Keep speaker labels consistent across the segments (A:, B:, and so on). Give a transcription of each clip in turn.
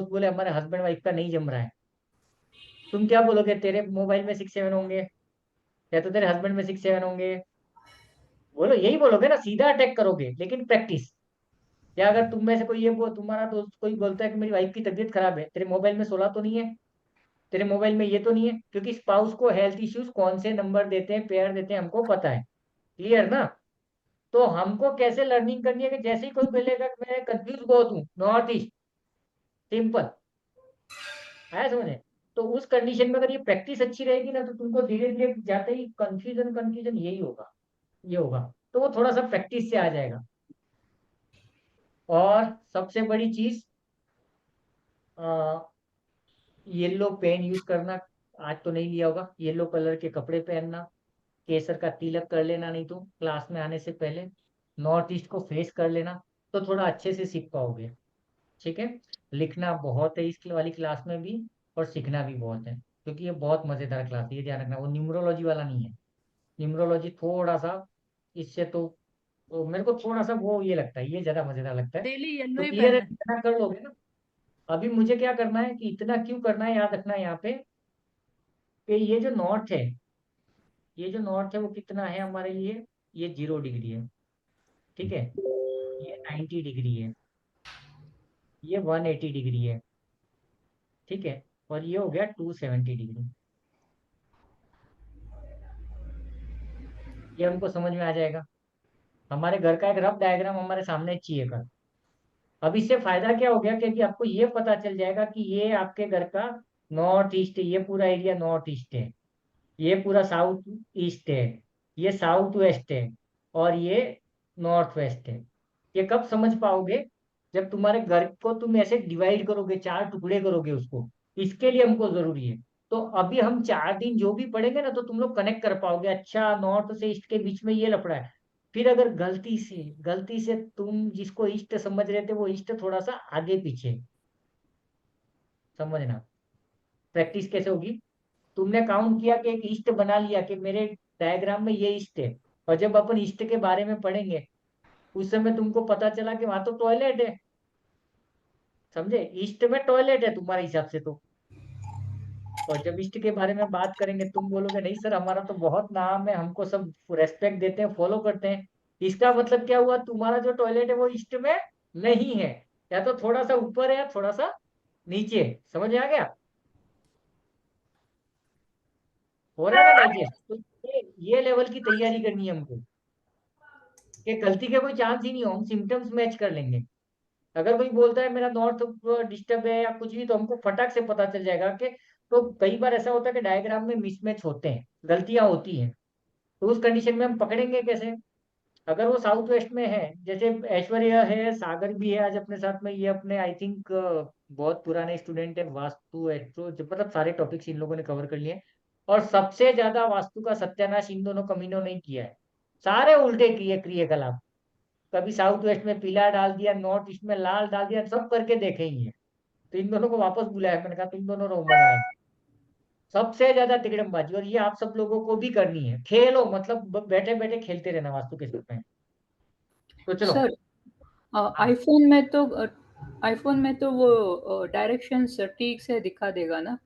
A: बोले हमारे husband wife का नहीं जम रहा है, तुम क्या बोलोगे? तेरे मोबाइल में 6 7 होंगे, या तो तेरे हस्बैंड में 6 7 होंगे। बोलो, यही बोलोगे ना, सीधा अटैक करोगे। लेकिन प्रैक्टिस, या अगर तुम में से कोई तुम्हारा दोस्त कोई बोलता है कि मेरी वाइफ की तबीयत खराब है, तेरे मोबाइल में 16 तो नहीं है, तेरे मोबाइल में ये तो नहीं है, क्योंकि स्पाउस को हेल्थ इश्यूज कौन से नंबर देते हैं, पेयर देते हैं, हमको पता है। क्लियर ना? तो हमको कैसे लर्निंग करनी है कि जैसे ही कोई बोलेगा कि मैं कंफ्यूज बहुत हूँ, नॉर्थ ईस्ट, सिंपल। आया समझे? तो उस कंडीशन में अगर ये प्रैक्टिस अच्छी रहेगी ना, तो तुमको धीरे धीरे जाते ही कंफ्यूजन कंफ्यूजन यही होगा, ये होगा। तो वो थोड़ा सा प्रैक्टिस से आ जाएगा। और सबसे बड़ी चीज, येलो पेन यूज करना। आज तो नहीं लिया होगा, येलो कलर के कपड़े पहनना, केसर का तिलक कर लेना, नहीं तो क्लास में आने से पहले नॉर्थ ईस्ट को फेस कर लेना, तो थोड़ा अच्छे से सीख पाओगे। ठीक है? लिखना बहुत है इस वाली क्लास में भी, और सीखना भी बहुत है, क्योंकि ये बहुत मजेदार क्लास है, ये ध्यान रखना। वो न्यूमरोलॉजी वाला नहीं है। न्यूमरोलॉजी थोड़ा सा, इससे तो मेरे को थोड़ा सा वो ये लगता है, ये ज्यादा मजेदार लगता है।
B: डेली येलो
A: तो
B: ही
A: क्लियर है,
B: पहनना है।
A: इतना कर लोगे ना। अभी मुझे क्या करना है कि इतना क्यों करना है, याद रखना है यहाँ पे कि ये जो नॉर्थ है, ये जो नॉर्थ है वो कितना है हमारे लिए, ये 0 डिग्री है। ठीक है? ये 90 डिग्री है, ये 180 डिग्री है। ठीक है? और ये हो गया 270 डिग्री। ये हमको समझ में आ जाएगा। हमारे घर का एक रफ डायग्राम हमारे सामने चाहिए कर। अब इससे फायदा क्या हो गया, क्योंकि आपको ये पता चल जाएगा कि ये आपके घर का नॉर्थ ईस्ट है, ये पूरा एरिया नॉर्थ ईस्ट है, ये पूरा साउथ ईस्ट है, ये साउथ वेस्ट है, और ये नॉर्थ वेस्ट है। ये कब समझ पाओगे? जब तुम्हारे घर को तुम ऐसे डिवाइड करोगे, 4 टुकड़े करोगे उसको। इसके लिए हमको जरूरी है। तो अभी हम 4 दिन जो भी पढ़ेंगे ना, तो तुम लोग कनेक्ट कर पाओगे, अच्छा नॉर्थ से ईस्ट के बीच में ये लफड़ा है। फिर अगर गलती से तुम जिसको ईस्ट समझ रहे थे, वो ईस्ट थोड़ा सा आगे पीछे, समझना। प्रैक्टिस कैसे होगी? तुमने काउंट किया कि एक ईस्ट बना लिया कि मेरे डायग्राम में ये ईस्ट है, और जब अपन ईस्ट के बारे में पढ़ेंगे, उस समय तुमको पता चला कि वहां तो टॉयलेट है। समझे? ईस्ट में टॉयलेट है तुम्हारे हिसाब से तो। और जब ईस्ट के बारे में बात करेंगे, तुम बोलोगे नहीं सर, हमारा तो बहुत नाम है, हमको सब रेस्पेक्ट देते हैं, फॉलो करते हैं। इसका मतलब क्या हुआ? तुम्हारा जो टॉयलेट है वो ईस्ट में नहीं है, या तो थोड़ा सा ऊपर है या थोड़ा सा नीचे है। समझ में आ गया? हो रहा है ना डाइजेस्ट? तो ये लेवल की तैयारी करनी है हमको, कि गलती के कोई चांस ही नहीं हो, हम सिम्टम्स मैच कर लेंगे। अगर कोई बोलता है मेरा नॉर्थ डिस्टर्ब है या कुछ भी, तो हमको फटाक से पता चल जाएगा कि, तो कई बार ऐसा होता है कि डायग्राम में मिसमैच होते हैं, गलतियां होती हैं। तो उस कंडीशन में हम पकड़ेंगे कैसे? अगर वो साउथ वेस्ट में है, जैसे ऐश्वर्या है, सागर भी है आज अपने साथ में, ये अपने आई थिंक बहुत पुराने स्टूडेंट है, वास्तु एस्ट्रो मतलब सारे टॉपिक्स इन लोगों ने कवर कर लिए हैं। और सबसे ज्यादा वास्तु का सत्यानाश इन दोनों कमीनों ने किया है। सारे उल्टे किए क्रियाकलाप। कभी साउथ वेस्ट में पीला डाल दिया, नॉर्थ ईस्ट में लाल डाल दिया, सब करके देखे ही है। तो इन दोनों को वापस बुलाया, मैंने कहा तुम दोनों रहो, मजा आएगा। सबसे ज्यादा तिकड़मबाजी, और ये आप सब लोगों को भी करनी है। खेलो, मतलब बैठे बैठे खेलते रहना वास्तु के साथ में। तो चलो।
B: सर,
A: हाँ।
B: आईफ़ोन में तो वो डायरेक्शंस ठीक से दिखा देगा ना?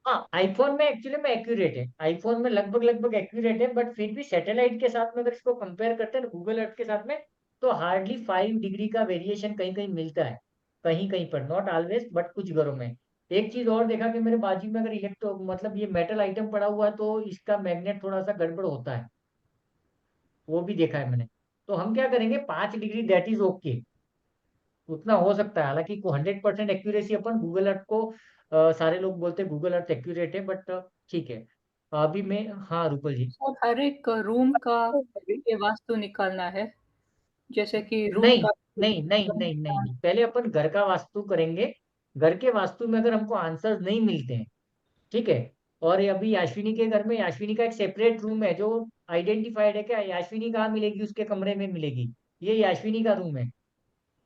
A: हाँ, आईफोन में एक्चुअली में एक्यूरेट है, आईफोन में लगभग लगभग एक्यूरेट है, बट फिर भी सैटेलाइट के साथ में अगर इसको कंपेयर करते हैं ना, गूगल अर्थ के साथ में, तो हार्डली 5 डिग्री का वेरिएशन कहीं कहीं मिलता है। कहीं कहीं पर, नॉट ऑलवेज, बट कुछ घरों में। एक चीज और देखा कि मेरे बाजू में अगर इलेक्ट्रो मतलब ये मेटल आइटम पड़ा हुआ है, तो इसका मैग्नेट थोड़ा सा गड़बड़ होता है। वो भी देखा है मैंने। तो हम क्या करेंगे, 5 डिग्री दैट इज ओके, उतना हो सकता है। हालांकि 100% एक्यूरेसी अपन गूगल अर्थ को, सारे लोग बोलते हैं गूगल अर्थ एक्यूरेट है, बट ठीक है। अभी मैं, हाँ रूपल जी।
B: सर, हर एक रूम का ये वास्तु निकालना है, जैसे कि रूम
A: नहीं
B: का
A: नहीं नहीं नहीं नहीं नहीं, पहले अपन घर का वास्तु करेंगे। घर के वास्तु में अगर हमको आंसर्स नहीं मिलते हैं, ठीक है। और ये अभी याश्विनी के घर में, याश्विनी का एक सेपरेट रूम है जो आइडेंटिफाइड है, क्या याश्विनी कहाँ मिलेगी, उसके कमरे में मिलेगी, ये याश्विनी का रूम है।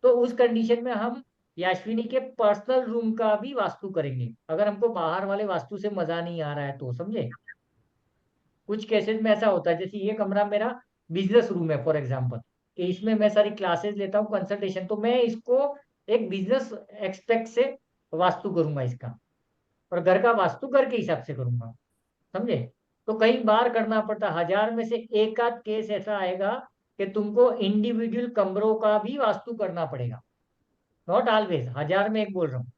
A: तो उस कंडीशन में हम याश्विनी के पर्सनल रूम का भी वास्तु करेंगे, अगर हमको बाहर वाले वास्तु से मजा नहीं आ रहा है तो, समझे? कुछ केसेस में ऐसा होता है, जैसे ये कमरा मेरा बिजनेस रूम है फॉर एग्जांपल, कि इसमें मैं सारी क्लासेस लेता हूँ, कंसल्टेशन, तो मैं इसको एक बिजनेस एक्सपेक्ट से वास्तु करूंगा इसका, और घर का वास्तु घर के हिसाब से करूंगा, समझे। तो कई बार करना पड़ता, 1000 में से एक आध केस ऐसा आएगा कि तुमको इंडिविजुअल कमरों का भी वास्तु करना पड़ेगा, नॉट ऑलवेज, 1000 में एक बोल रहा हूँ।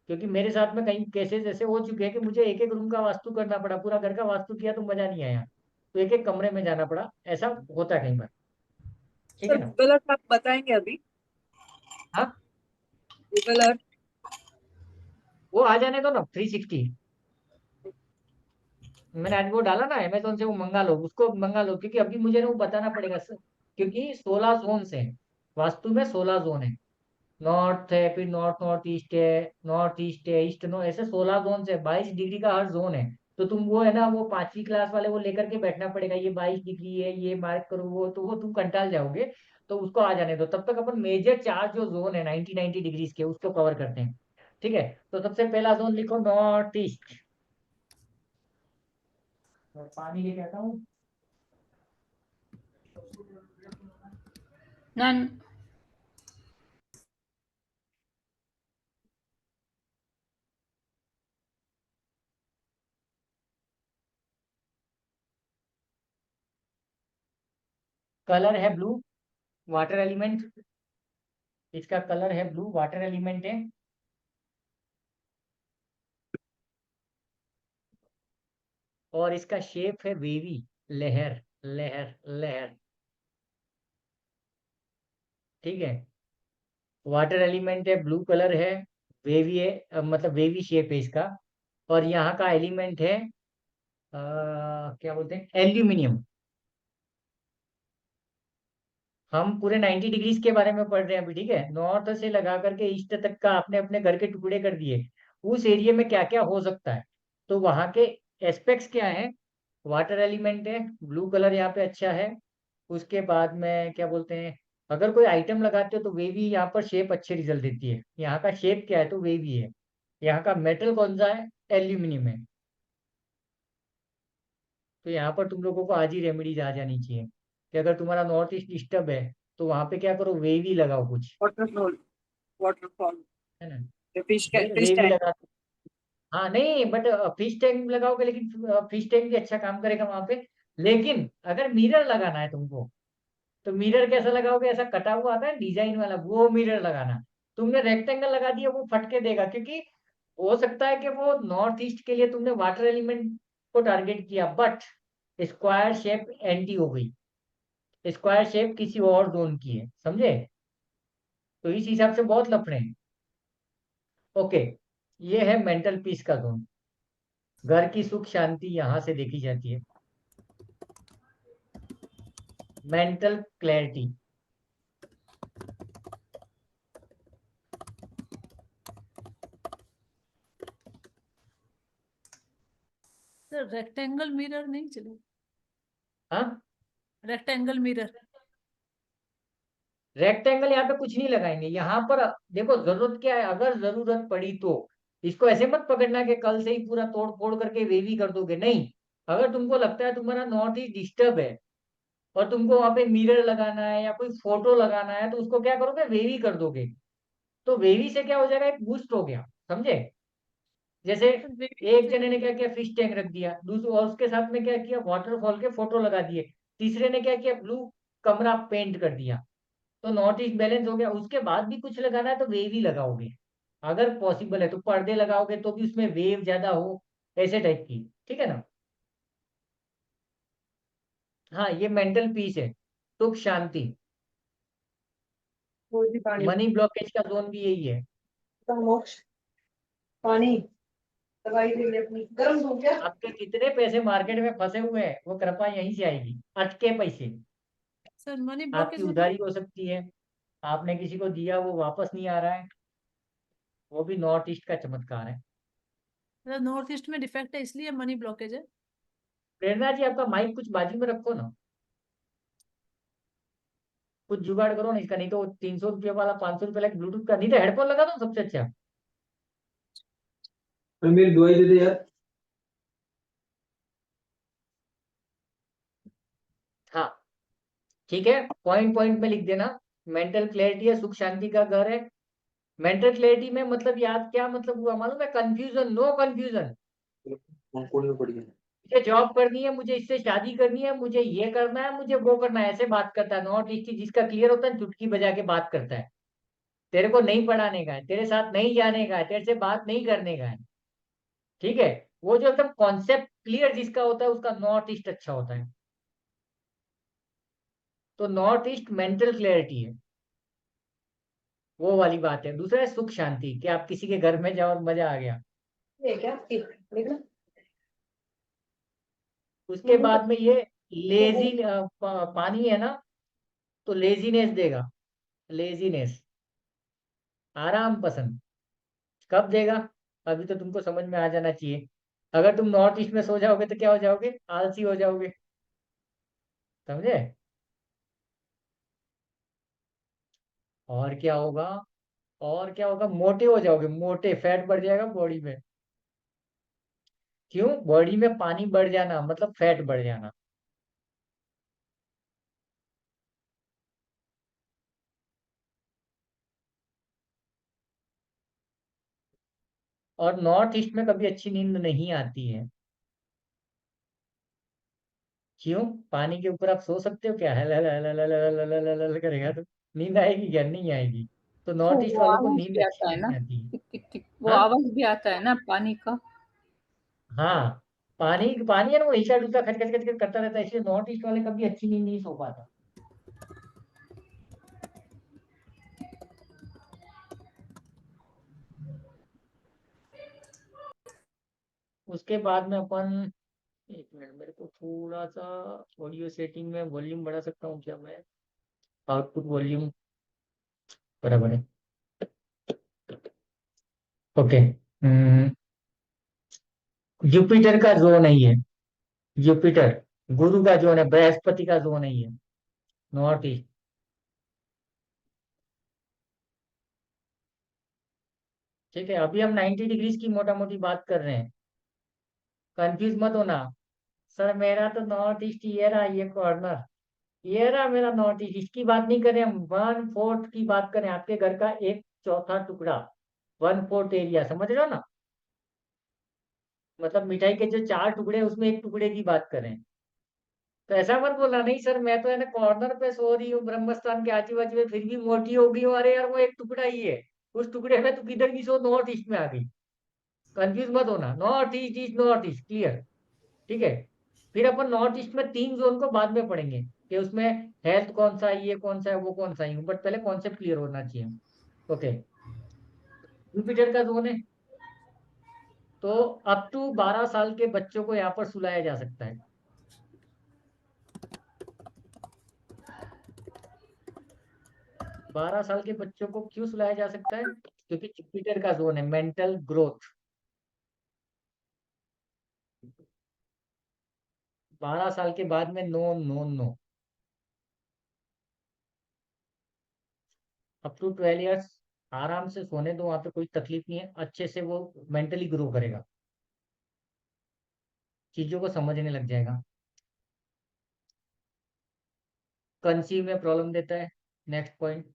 A: क्योंकि मेरे साथ में कई केसेस ऐसे हो चुके हैं कि मुझे एक एक रूम का वास्तु करना पड़ा, पूरा घर का वास्तु किया तो मजा नहीं आया, तो एक एक कमरे में जाना पड़ा, ऐसा होता है कई बार, ठीक
C: सर
A: है ना।
C: गूगल अर्थ आप बताएंगे अभी?
A: हाँ,
C: गूगल अर्थ।
A: वो आ जाने दो ना 360। मैंने आज वो डाला ना अमेजोन से, वो मंगा लो, उसको मंगा लो, क्योंकि अभी मुझे ना वो बताना पड़ेगा सर, क्योंकि 16 जोन है वास्तु में, 16 जोन है। नॉर्थ है, फिर नॉर्थ नॉर्थ ईस्ट है, नॉर्थ ईस्ट है, ईस्ट नो, ऐसे 16 जोन है, 22 डिग्री का हर जोन है। तो तुम वो है ना, वो 5वीं क्लास वाले वो लेकर के बैठना पड़ेगा, ये 22 डिग्री है, ये मार्क करो, वो तो वो तुम कंटाल जाओगे। तो उसको आ जाने दो, तब तक अपन मेजर 4 जो जोन है 90 डिग्रीज के, उसको कवर करते हैं। ठीक है, तो सबसे पहला जोन लिखो नॉर्थ ईस्ट। पानी लेके आता हूँ।
B: ನಾನು
A: कलर है ब्लू, वाटर एलिमेंट, इसका कलर है ब्लू, वाटर एलिमेंट है। और इसका शेप है वेवी, लहर, लहर लहर, ठीक है। वाटर एलिमेंट है, ब्लू कलर है, वेवी है, मतलब वेवी शेप है इसका। और यहाँ का एलिमेंट है क्या बोलते हैं, एल्यूमिनियम। हम पूरे 90 डिग्रीज के बारे में पढ़ रहे हैं अभी, ठीक है। नॉर्थ से लगा करके ईस्ट तक का आपने अपने घर के टुकड़े कर दिए, उस एरिया में क्या क्या हो सकता है, तो वहां के एस्पेक्ट्स क्या है। वाटर एलिमेंट है, ब्लू कलर यहाँ पे अच्छा है। उसके बाद में क्या बोलते हैं, अगर कोई आइटम लगाते हो तो वेवी यहाँ पर शेप अच्छे रिजल्ट देती है, यहाँ का शेप क्या है तो वेवी है। यहाँ का मेटल कौन सा है, एल्यूमिनियम है। तो यहाँ पर तुम लोगों को आज ही रेमेडीज आ जानी चाहिए, कि अगर तुम्हारा नॉर्थ ईस्ट डिस्टर्ब है तो वहां पे क्या करो, वेवी लगाओ कुछ,
C: वाटरफॉल। वाटरफॉल।
A: है ना।
C: Fish
A: wavy
C: tank.
A: लगा, हाँ नहीं, बट फिश टैंक लगाओगे, लेकिन फिश टैंक भी अच्छा काम करेगा वहां पे। लेकिन अगर मिरर लगाना है तुमको, तो मिरर कैसा लगाओगे, ऐसा कटा हुआ आता है डिजाइन वाला, वो मिरर लगाना। तुमने रेक्टेंगल लगा दिया, वो फटके देगा, क्योंकि हो सकता है कि वो नॉर्थ ईस्ट के लिए तुमने वाटर एलिमेंट को टारगेट किया, बट स्क्वायर शेप एंटी हो गई, स्क्वायर शेप किसी और जोन की है, समझे। तो इस हिसाब से बहुत लफड़े हैं। ओके, ये है मेंटल पीस का जोन, घर की सुख शांति यहां से देखी जाती है, mental clarity.
D: Sir rectangle mirror नहीं चले?
A: हाँ,
D: रेक्टेंगल मिरर।
A: रेक्टेंगल यहाँ पे कुछ नहीं लगाएंगे, यहाँ पर देखो जरूरत क्या है, अगर जरूरत पड़ी तो। इसको ऐसे मत पकड़ना कि कल से ही पूरा तोड़ फोड़ करके वेवी कर दोगे, नहीं। अगर तुमको लगता है तुम्हारा नॉर्थ ईस्ट डिस्टर्ब है और तुमको वहां पे मिरर लगाना है या कोई फोटो लगाना है, तो उसको क्या करोगे, वेवी कर दोगे। तो वेवी से क्या हो जाएगा, एक बूस्ट हो गया, समझे। जैसे
D: सर बेबी
A: एक
D: कैसे
A: जने ने
D: करेंगे?
A: क्या किया, फिश टैंक रख दिया, दूसरे और उसके साथ में क्या किया, वाटरफॉल के फोटो लगा दिए, तीसरे ने क्या किया, ब्लू कमरा पेंट कर दिया। तो नॉर्थ ईस्ट बैलेंस हो गया। उसके बाद भी कुछ लगाना है तो वेव ही लगाओगे, अगर पॉसिबल है तो पर्दे लगाओगे तो भी उसमें वेव ज्यादा हो, ऐसे टाइप की, ठीक है ना। हाँ, ये मेंटल पीस है, सुख शांति।
C: कोई भी पानी।
A: मनी ब्लॉकेज का जोन भी यही है।
C: मोक्ष। पानी। दवाई ले ले अपनी, गर्म हो गया।
A: आपके कितने पैसे मार्केट में फंसे हुए हैं, वो कृपा यहीं से आएगी, अटके पैसे।
D: सर मनी
A: आपकी
D: ब्लॉकेज है तो?
A: उधारी हो सकती है, आपने किसी को दिया वो वापस नहीं आ रहा है, वो भी नॉर्थ ईस्ट का चमत्कार है।
D: मतलब नॉर्थ ईस्ट में डिफेक्ट है इसलिए मनी ब्लॉकेज है?
A: प्रेरणा जी, आपका माइक कुछ बाजू में रखो ना, कुछ जुगाड़ करो ना इसका, नहीं तो 300 रुपये वाला 500 रुपये लाइक ब्लूटूथ का, नहीं तो हेडफोन लगा दो सबसे अच्छा।
E: मेरी दवाई दे दे यार।
A: हाँ, ठीक है, पॉइंट पॉइंट में लिख देना। मेंटल क्लैरिटी है, सुख शांति का घर है। मेंटल क्लैरिटी में मतलब याद क्या मतलब हुआ मालूम है? Confusion, no confusion.
E: अंकुल में पड़ी है।
A: मुझे जॉब करनी है, मुझे इससे शादी करनी है, मुझे ये करना है, मुझे वो करना है, ऐसे बात करता है। नॉट ईस्ट जिसका क्लियर होता है चुटकी बजा के बात करता है। तेरे को नहीं पढ़ाने का है, तेरे साथ नहीं जाने का है, तेरे से बात नहीं करने का है। ठीक है। वो जो एकदम कॉन्सेप्ट क्लियर जिसका होता है उसका नॉर्थ ईस्ट अच्छा होता है। तो नॉर्थ ईस्ट मेंटल क्लैरिटी है, वो वाली बात है। दूसरा है सुख शांति, कि आप किसी के घर में जाओ और मजा आ गया।
C: ये क्या ठीक देखना।
A: उसके बाद में ये लेजी पानी है ना, तो लेजीनेस देगा। लेजीनेस, आराम पसंद। कब देगा? अभी तो तुमको समझ में आ जाना चाहिए। अगर तुम नॉर्थ ईस्ट में सो जाओगे तो क्या हो जाओगे? आलसी हो जाओगे। समझे? और क्या होगा? और क्या होगा? मोटे हो जाओगे, मोटे, फैट बढ़ जाएगा बॉडी में। क्यों? बॉडी में पानी बढ़ जाना मतलब फैट बढ़ जाना। और नॉर्थ ईस्ट में कभी अच्छी नींद नहीं आती है। क्यों? पानी के ऊपर आप सो सकते हो क्या? हल हल हल हल हल हल हल हल हल हल करेगा तो नींद आएगी क्या? नहीं आएगी। तो
B: तो
A: नॉर्थ ईस्ट
B: वो
A: वालों को
B: आवाज
A: नींद
B: भी
A: अच्छी
B: आता है ना,
A: नहीं आती है।
B: टिक टिक टिक, वो
A: हाँ,
B: आवाज भी आता है ना पानी का।
A: हाँ। पानी पानी है ना, वो हिलता डुलता खच खच खच खच करता रहता है, इसलिए नॉर्थ ईस्ट वाले कभी अच्छी नींद नहीं सो पाता। उसके बाद में अपन, एक मिनट, मेरे को थोड़ा सा ऑडियो सेटिंग में वॉल्यूम बढ़ा सकता हूँ क्या मैं? आउटपुट वॉल्यूम बराबर है। ओके। जुपिटर का जोन है ये। जुपिटर गुरु का जोन है, बृहस्पति का जोन है ये, नॉर्थ ईस्ट। ठीक है, अभी हम 90 डिग्रीज की मोटा मोटी बात कर रहे हैं। कंफ्यूज मत होना। सर मेरा तो नॉर्थ ईस्ट ये रहा, ये कॉर्नर ये रहा मेरा नॉर्थ ईस्ट। इसकी बात नहीं करें हम, 1/4 की बात करें, आपके घर का एक चौथा टुकड़ा। 1/4 एरिया, समझ रहे हो ना? मतलब मिठाई के जो 4 टुकड़े हैं उसमें एक टुकड़े की बात करें। तो ऐसा मत बोलना, नहीं सर मैं तो है ना कॉर्नर पे सो रही हूँ ब्रह्मस्थान के आजू बाजू में, फिर भी मोटी हो गई हूँ। अरे यार वो एक टुकड़ा ही है, उस टुकड़े में तू किधर की सो, नॉर्थ ईस्ट में आ गई। कंफ्यूज मत होना, north east is north east, clear? ठीक है। फिर अपन नॉर्थ ईस्ट में 3 जोन को बाद में पढ़ेंगे, कि उसमें हेल्थ कौन सा है, ये कौन सा है, वो कौन सा है, बट पहले कॉन्सेप्ट क्लियर होना चाहिए। ओके। जुपिटर का जोन है, तो अप टू 12 साल के बच्चों को यहाँ पर सुलाया जा सकता है। 12 साल के बच्चों को क्यों सुलाया जा सकता है? क्योंकि जुपिटर का जोन है, मेंटल ग्रोथ। 12 साल के बाद में no no no. Up to 12 years आराम से सोने दो, वहां पे कोई तकलीफ नहीं है, अच्छे से वो मेंटली ग्रो करेगा, चीजों को समझने लग जाएगा। कंसीव में प्रॉब्लम देता है, नेक्स्ट पॉइंट।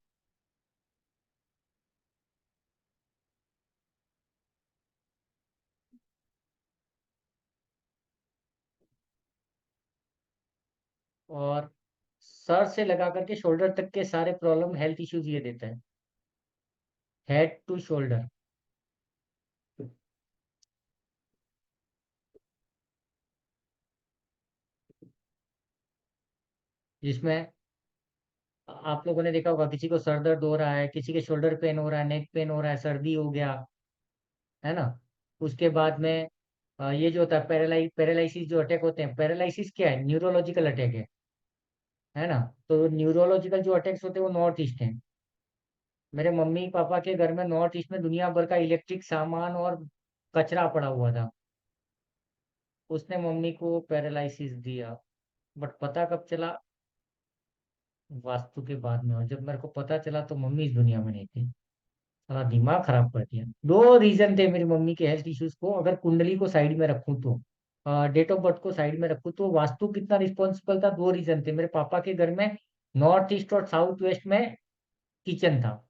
A: और सर से लगा करके शोल्डर तक के सारे प्रॉब्लम हेल्थ इश्यूज ये देता है, हेड टू शोल्डर। जिसमें आप लोगों ने देखा होगा, किसी को सर दर्द हो रहा है, किसी के शोल्डर पेन हो रहा है, नेक पेन हो रहा है, सर्दी हो गया, है ना? उसके बाद में ये जो होता है पैरालाइसिस, जो अटैक होते हैं, पैरालाइसिस क्या है? न्यूरोलॉजिकल अटैक है ना? तो न्यूरोलॉजिकल जो अटैक्स होते हैं वो नॉर्थ ईस्ट हैं। मेरे मम्मी पापा के घर में नॉर्थ ईस्ट में दुनिया भर का इलेक्ट्रिक सामान और कचरा पड़ा हुआ था, उसने मम्मी को पैरालाइसिस दिया। बट पता कब चला? वास्तु के बाद में। और जब मेरे को पता चला तो मम्मी इस दुनिया में नहीं थी। साला दिमाग खराब कर दिया। 2 रीजन थे मेरी मम्मी के हेल्थ इश्यूज को, अगर कुंडली को साइड में रखूं तो, डेट ऑफ बर्थ को साइड में रखूं तो, वास्तु कितना रिस्पॉन्सिबल था, 2 रीजन थे मेरे पापा के घर में। नॉर्थ ईस्ट और साउथ वेस्ट में किचन था।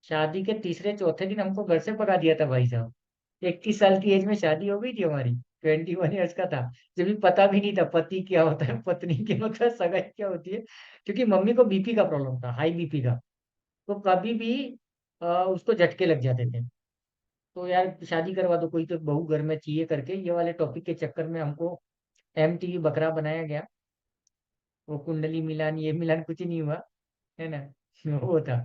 A: शादी के तीसरे चौथे दिन हमको घर से भगा दिया था भाई साहब। 21 साल की एज में शादी हो गई थी हमारी। 21 ईयर्स का था। जब भी पता भी नहीं था पति क्या होता है, पत्नी क्या होता है, सगाई क्या होती है। क्योंकि मम्मी को बीपी का प्रॉब्लम था, हाई बीपी का। तो कभी भी उसको झटके लग जाते थे। तो यार शादी करवा दो, कोई तो बहू घर में चाहिए करके ये वाले टॉपिक के चक्कर में हमको MTV बकरा बनाया गया। वो कुंडली मिलान ये मिलान कुछ नहीं हुआ, है ना। वो था।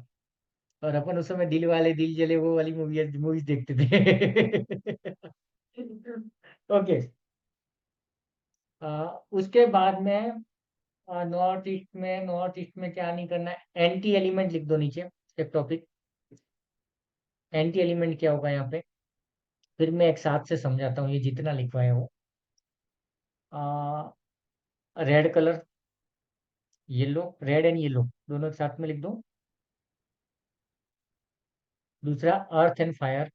A: और अपन उस समय दिल वाले दिल जले वो वाली मूवीज देखते थे। ओके। उसके बाद में नॉर्थ ईस्ट में क्या नहीं करना है, एंटी एलिमेंट लिख दो नीचे। एक टॉपिक एंटी एलिमेंट क्या होगा यहाँ पे, फिर मैं एक साथ से समझाता हूँ ये जितना लिखवाया वो। Red colour, yellow, red and yellow दोनों एक साथ में लिख दो। दूसरा अर्थ एंड फायर,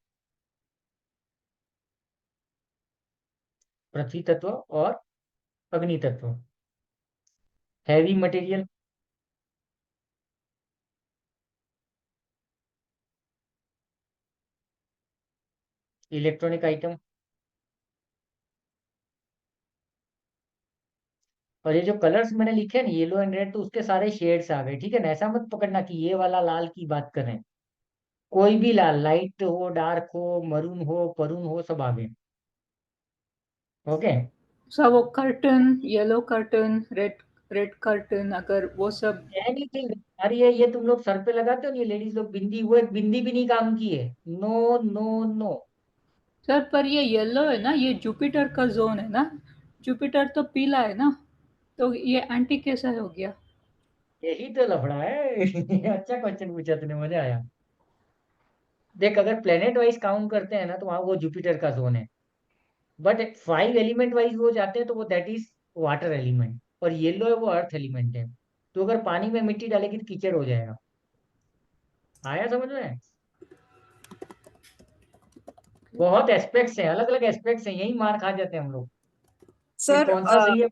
A: पृथ्वी तत्व और अग्नि तत्व। Heavy material, electronic item. और ये जो कलर्स मैंने लिखे हैं ना, येलो एंड रेड, तो उसके सारे शेड्स आ गए, ठीक है ना। ऐसा मत पकड़ना कि ये वाला लाल की बात कर रहे हैं। कोई भी लाल, लाइट हो डार्क हो मरून हो परून हो, सब आ गए। ओके।
B: सर वो curtain, yellow curtain, red red curtain, अगर वो सब।
A: एनीथिंग। अरे ये तुम लोग सर पे लगाते हो ना, ये लेडीज लोग बिंदी, वो एक बिंदी भी नहीं काम की है। No no no.
B: सर पर ये येलो है ना, ये जुपिटर का जोन है ना, जुपिटर तो पीला है ना, तो ये एंटी कैसा हो गया?
A: यही तो लफड़ा है। अच्छा क्वेश्चन पूछा तूने, मजा आया। देख, अगर प्लेनेट वाइज काउंट करते हैं ना तो वहाँ वो जुपिटर का जोन है। बट 5 एलिमेंट वाइज वो जाते हैं तो वो दैट इज वाटर एलिमेंट। और येलो है वो अर्थ एलिमेंट है। तो अगर पानी में मिट्टी डालेगी तो कीचड़ हो जाएगा। आया समझ में। बहुत एस्पेक्ट्स हैं, अलग अलग एस्पेक्ट्स हैं, यही मार खा जाते हैं हम लोग कि
C: सर
A: कौन सा सही है।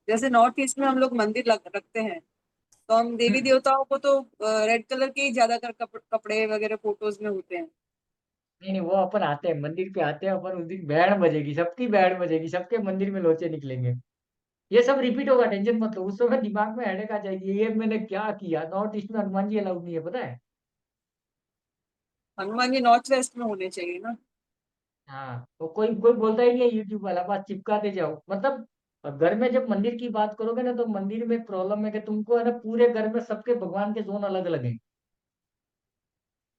C: जैसे नॉर्थ ईस्ट में हम लोग मंदिर रखते हैं, तो हम देवी
A: हम्म,
C: देवताओं को तो रेड कलर के ही ज्यादातर कपड़े वगैरह फोटोज में होते हैं।
A: नहीं नहीं, वो अपन आते हैं मंदिर पे आते हैं अपन, उस दिन बैंड बजेगी, सबकी बैंड बजेगी, सबके मंदिर में लोचे निकलेंगे। ये सब रिपीट होगा, टेंशन मत लो। उस समय दिमाग में हेडेक आ जाएगी, ये मैंने क्या किया। नॉर्थ ईस्ट में हनुमान जी अलाउड नहीं है, पता है।
C: हनुमान जी नॉर्थ वेस्ट में होने चाहिए ना।
A: हाँ, तो कोई कोई बोलता ही नहीं है यूट्यूब वाला, बस चिपकाते जाओ मतलब। घर में जब मंदिर की बात करोगे ना, तो मंदिर में प्रॉब्लम है कि तुमको है ना, पूरे घर में सबके भगवान के जोन अलग अलग हैं,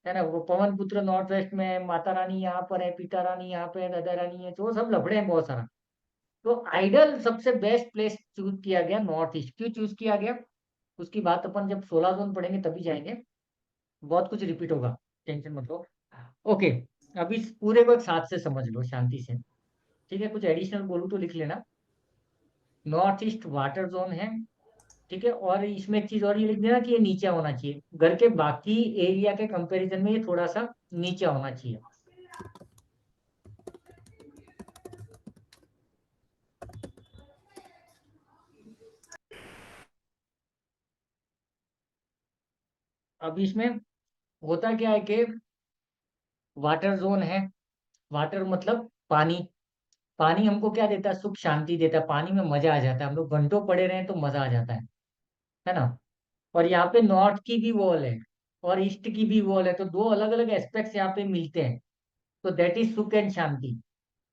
A: है ना। वो पवन पुत्र नॉर्थ वेस्ट में है, माता रानी यहाँ पर है, पिता रानी यहाँ पे है, दादा रानी है, तो वो सब लफड़े हैं बहुत सारा। तो आइडल सबसे बेस्ट प्लेस चूज किया गया नॉर्थ ईस्ट। क्यों चूज किया गया, उसकी बात अपन जब 16 जोन पढ़ेंगे तभी जाएंगे। बहुत कुछ रिपीट होगा, टेंशन मत लो। ओके। अभी इस पूरे को एक साथ से समझ लो शांति से। ठीक है, कुछ एडिशनल बोलूँ तो लिख लेना। नॉर्थ ईस्ट वाटर जोन है, ठीक है। और इसमें एक चीज और ये लिख देना कि ये नीचे होना चाहिए, घर के बाकी एरिया के कंपैरिजन में ये थोड़ा सा नीचे होना चाहिए। अब इसमें होता क्या है कि वाटर जोन है। वाटर मतलब पानी। पानी हमको क्या देता है, सुख शांति देता है, पानी में मजा आ जाता है, हम लोग घंटों पड़े रहे तो मजा आ जाता है ना। और यहाँ पे नॉर्थ की भी वॉल है और ईस्ट की भी वॉल है, तो दो अलग अलग एस्पेक्ट्स यहाँ पे मिलते हैं। तो दैट इज सुख एंड शांति,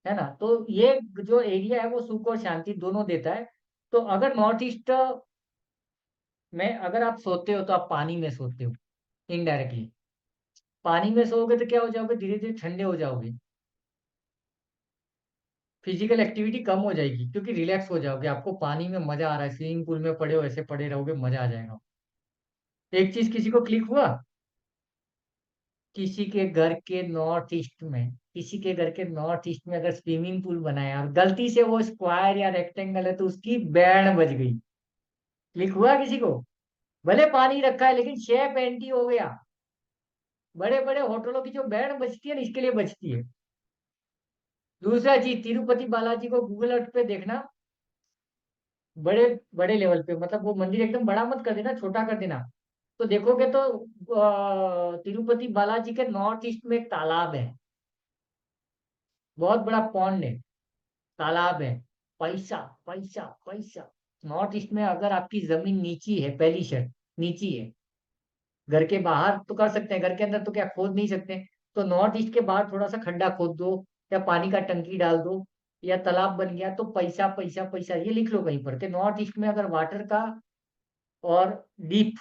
A: है ना। तो ये जो एरिया है वो सुख और शांति दोनों देता है। तो अगर नॉर्थ ईस्ट में अगर आप सोते हो तो आप पानी में सोते हो, इनडायरेक्टली। पानी में सोओगे तो क्या हो जाओगे, धीरे धीरे ठंडे हो जाओगे। फिजिकल एक्टिविटी कम हो जाएगी क्योंकि रिलैक्स हो जाओगे, आपको पानी में मजा आ रहा है, स्विमिंग पूल में पड़े हो ऐसे पड़े रहोगे, मजा आ जाएगा। एक चीज किसी को क्लिक हुआ, किसी के घर के नॉर्थ ईस्ट में, किसी के घर के नॉर्थ ईस्ट में अगर स्विमिंग पूल बनाया और गलती से वो स्क्वायर या रेक्टेंगल है तो उसकी बैंड बज गई। क्लिक हुआ किसी को, भले पानी रखा है लेकिन शेप एंटी हो गया। बड़े बड़े होटलों की जो बैंड बजती है ना, इसके लिए बजती है। दूसरा चीज, तिरुपति बालाजी को गूगल अर्थ पे देखना, बड़े बड़े लेवल पे, मतलब वो मंदिर एकदम बड़ा मत कर देना, छोटा कर देना। तो देखोगे तो तिरुपति बालाजी के नॉर्थ ईस्ट में एक तालाब है, बहुत बड़ा पॉन्ड है, तालाब है। पैसा पैसा पैसा। नॉर्थ ईस्ट में अगर आपकी जमीन नीची है, पहली शर्त नीची है, घर के बाहर तो कर सकते हैं, घर के अंदर तो क्या खोद नहीं सकते, तो नॉर्थ ईस्ट के बाहर थोड़ा सा खड्डा खोद दो, या पानी का टंकी डाल दो, या तालाब बन गया, तो पैसा पैसा पैसा, ये लिख लो कहीं पर के नॉर्थ ईस्ट में अगर वाटर का और डीप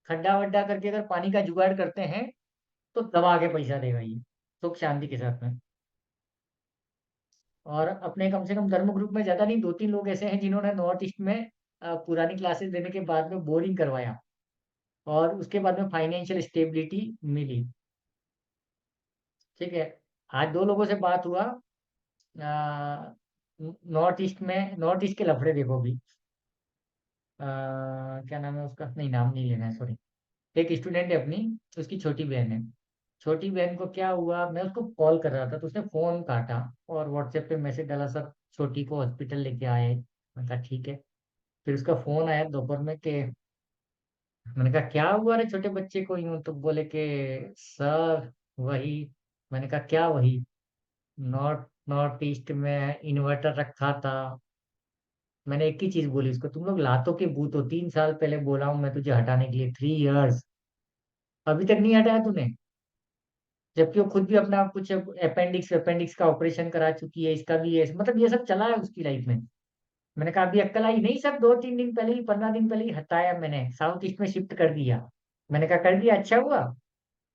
A: खड्डा वड्डा करके अगर पानी का जुगाड़ करते हैं, तो दबा के पैसा देगा ये, सुख शांति के साथ में। और अपने कम से कम धर्म ग्रुप में ज्यादा नहीं, 2-3 लोग ऐसे हैं जिन्होंने नॉर्थ ईस्ट में पुरानी क्लासेस देने के बाद में बोरिंग करवाया, और उसके बाद में फाइनेंशियल स्टेबिलिटी मिली। ठीक है। आज 2 लोगों से बात हुआ, नॉर्थ ईस्ट में, नॉर्थ ईस्ट के लफड़े देखो भी। क्या नाम है उसका, नहीं नाम नहीं लेना है, सॉरी। एक स्टूडेंट है अपनी, उसकी छोटी बहन है। छोटी बहन को क्या हुआ, मैं उसको कॉल कर रहा था तो उसने फोन काटा और व्हाट्सएप पे मैसेज डाला, सर छोटी को हॉस्पिटल लेके आए। मैंने कहा ठीक है। फिर उसका फोन आया दोपहर में कि, मैंने कहा क्या हुआ रे छोटे बच्चे को यूं, तो बोले कि सर वही। मैंने कहा क्या वही? नॉर्थ नॉर्थ ईस्ट में इन्वर्टर रखा था। मैंने एक ही चीज बोली उसको, तुम लोग लातों के भूत हो, 3 साल पहले बोला हूं मैं तुझे हटाने के लिए, 3 इयर्स, अभी तक नहीं हटाया तूने। जबकि वो खुद भी अपना कुछ अपेंडिक्स अपेंडिक्स का ऑपरेशन करा चुकी है, इसका भी है, मतलब ये सब चला है उसकी लाइफ में। मैंने कहा अभी अक्कल आई नहीं? सर 2-3 दिन पहले ही, 15 दिन पहले ही हटाया मैंने, साउथ ईस्ट में शिफ्ट कर दिया। मैंने कहा कर दिया, अच्छा हुआ,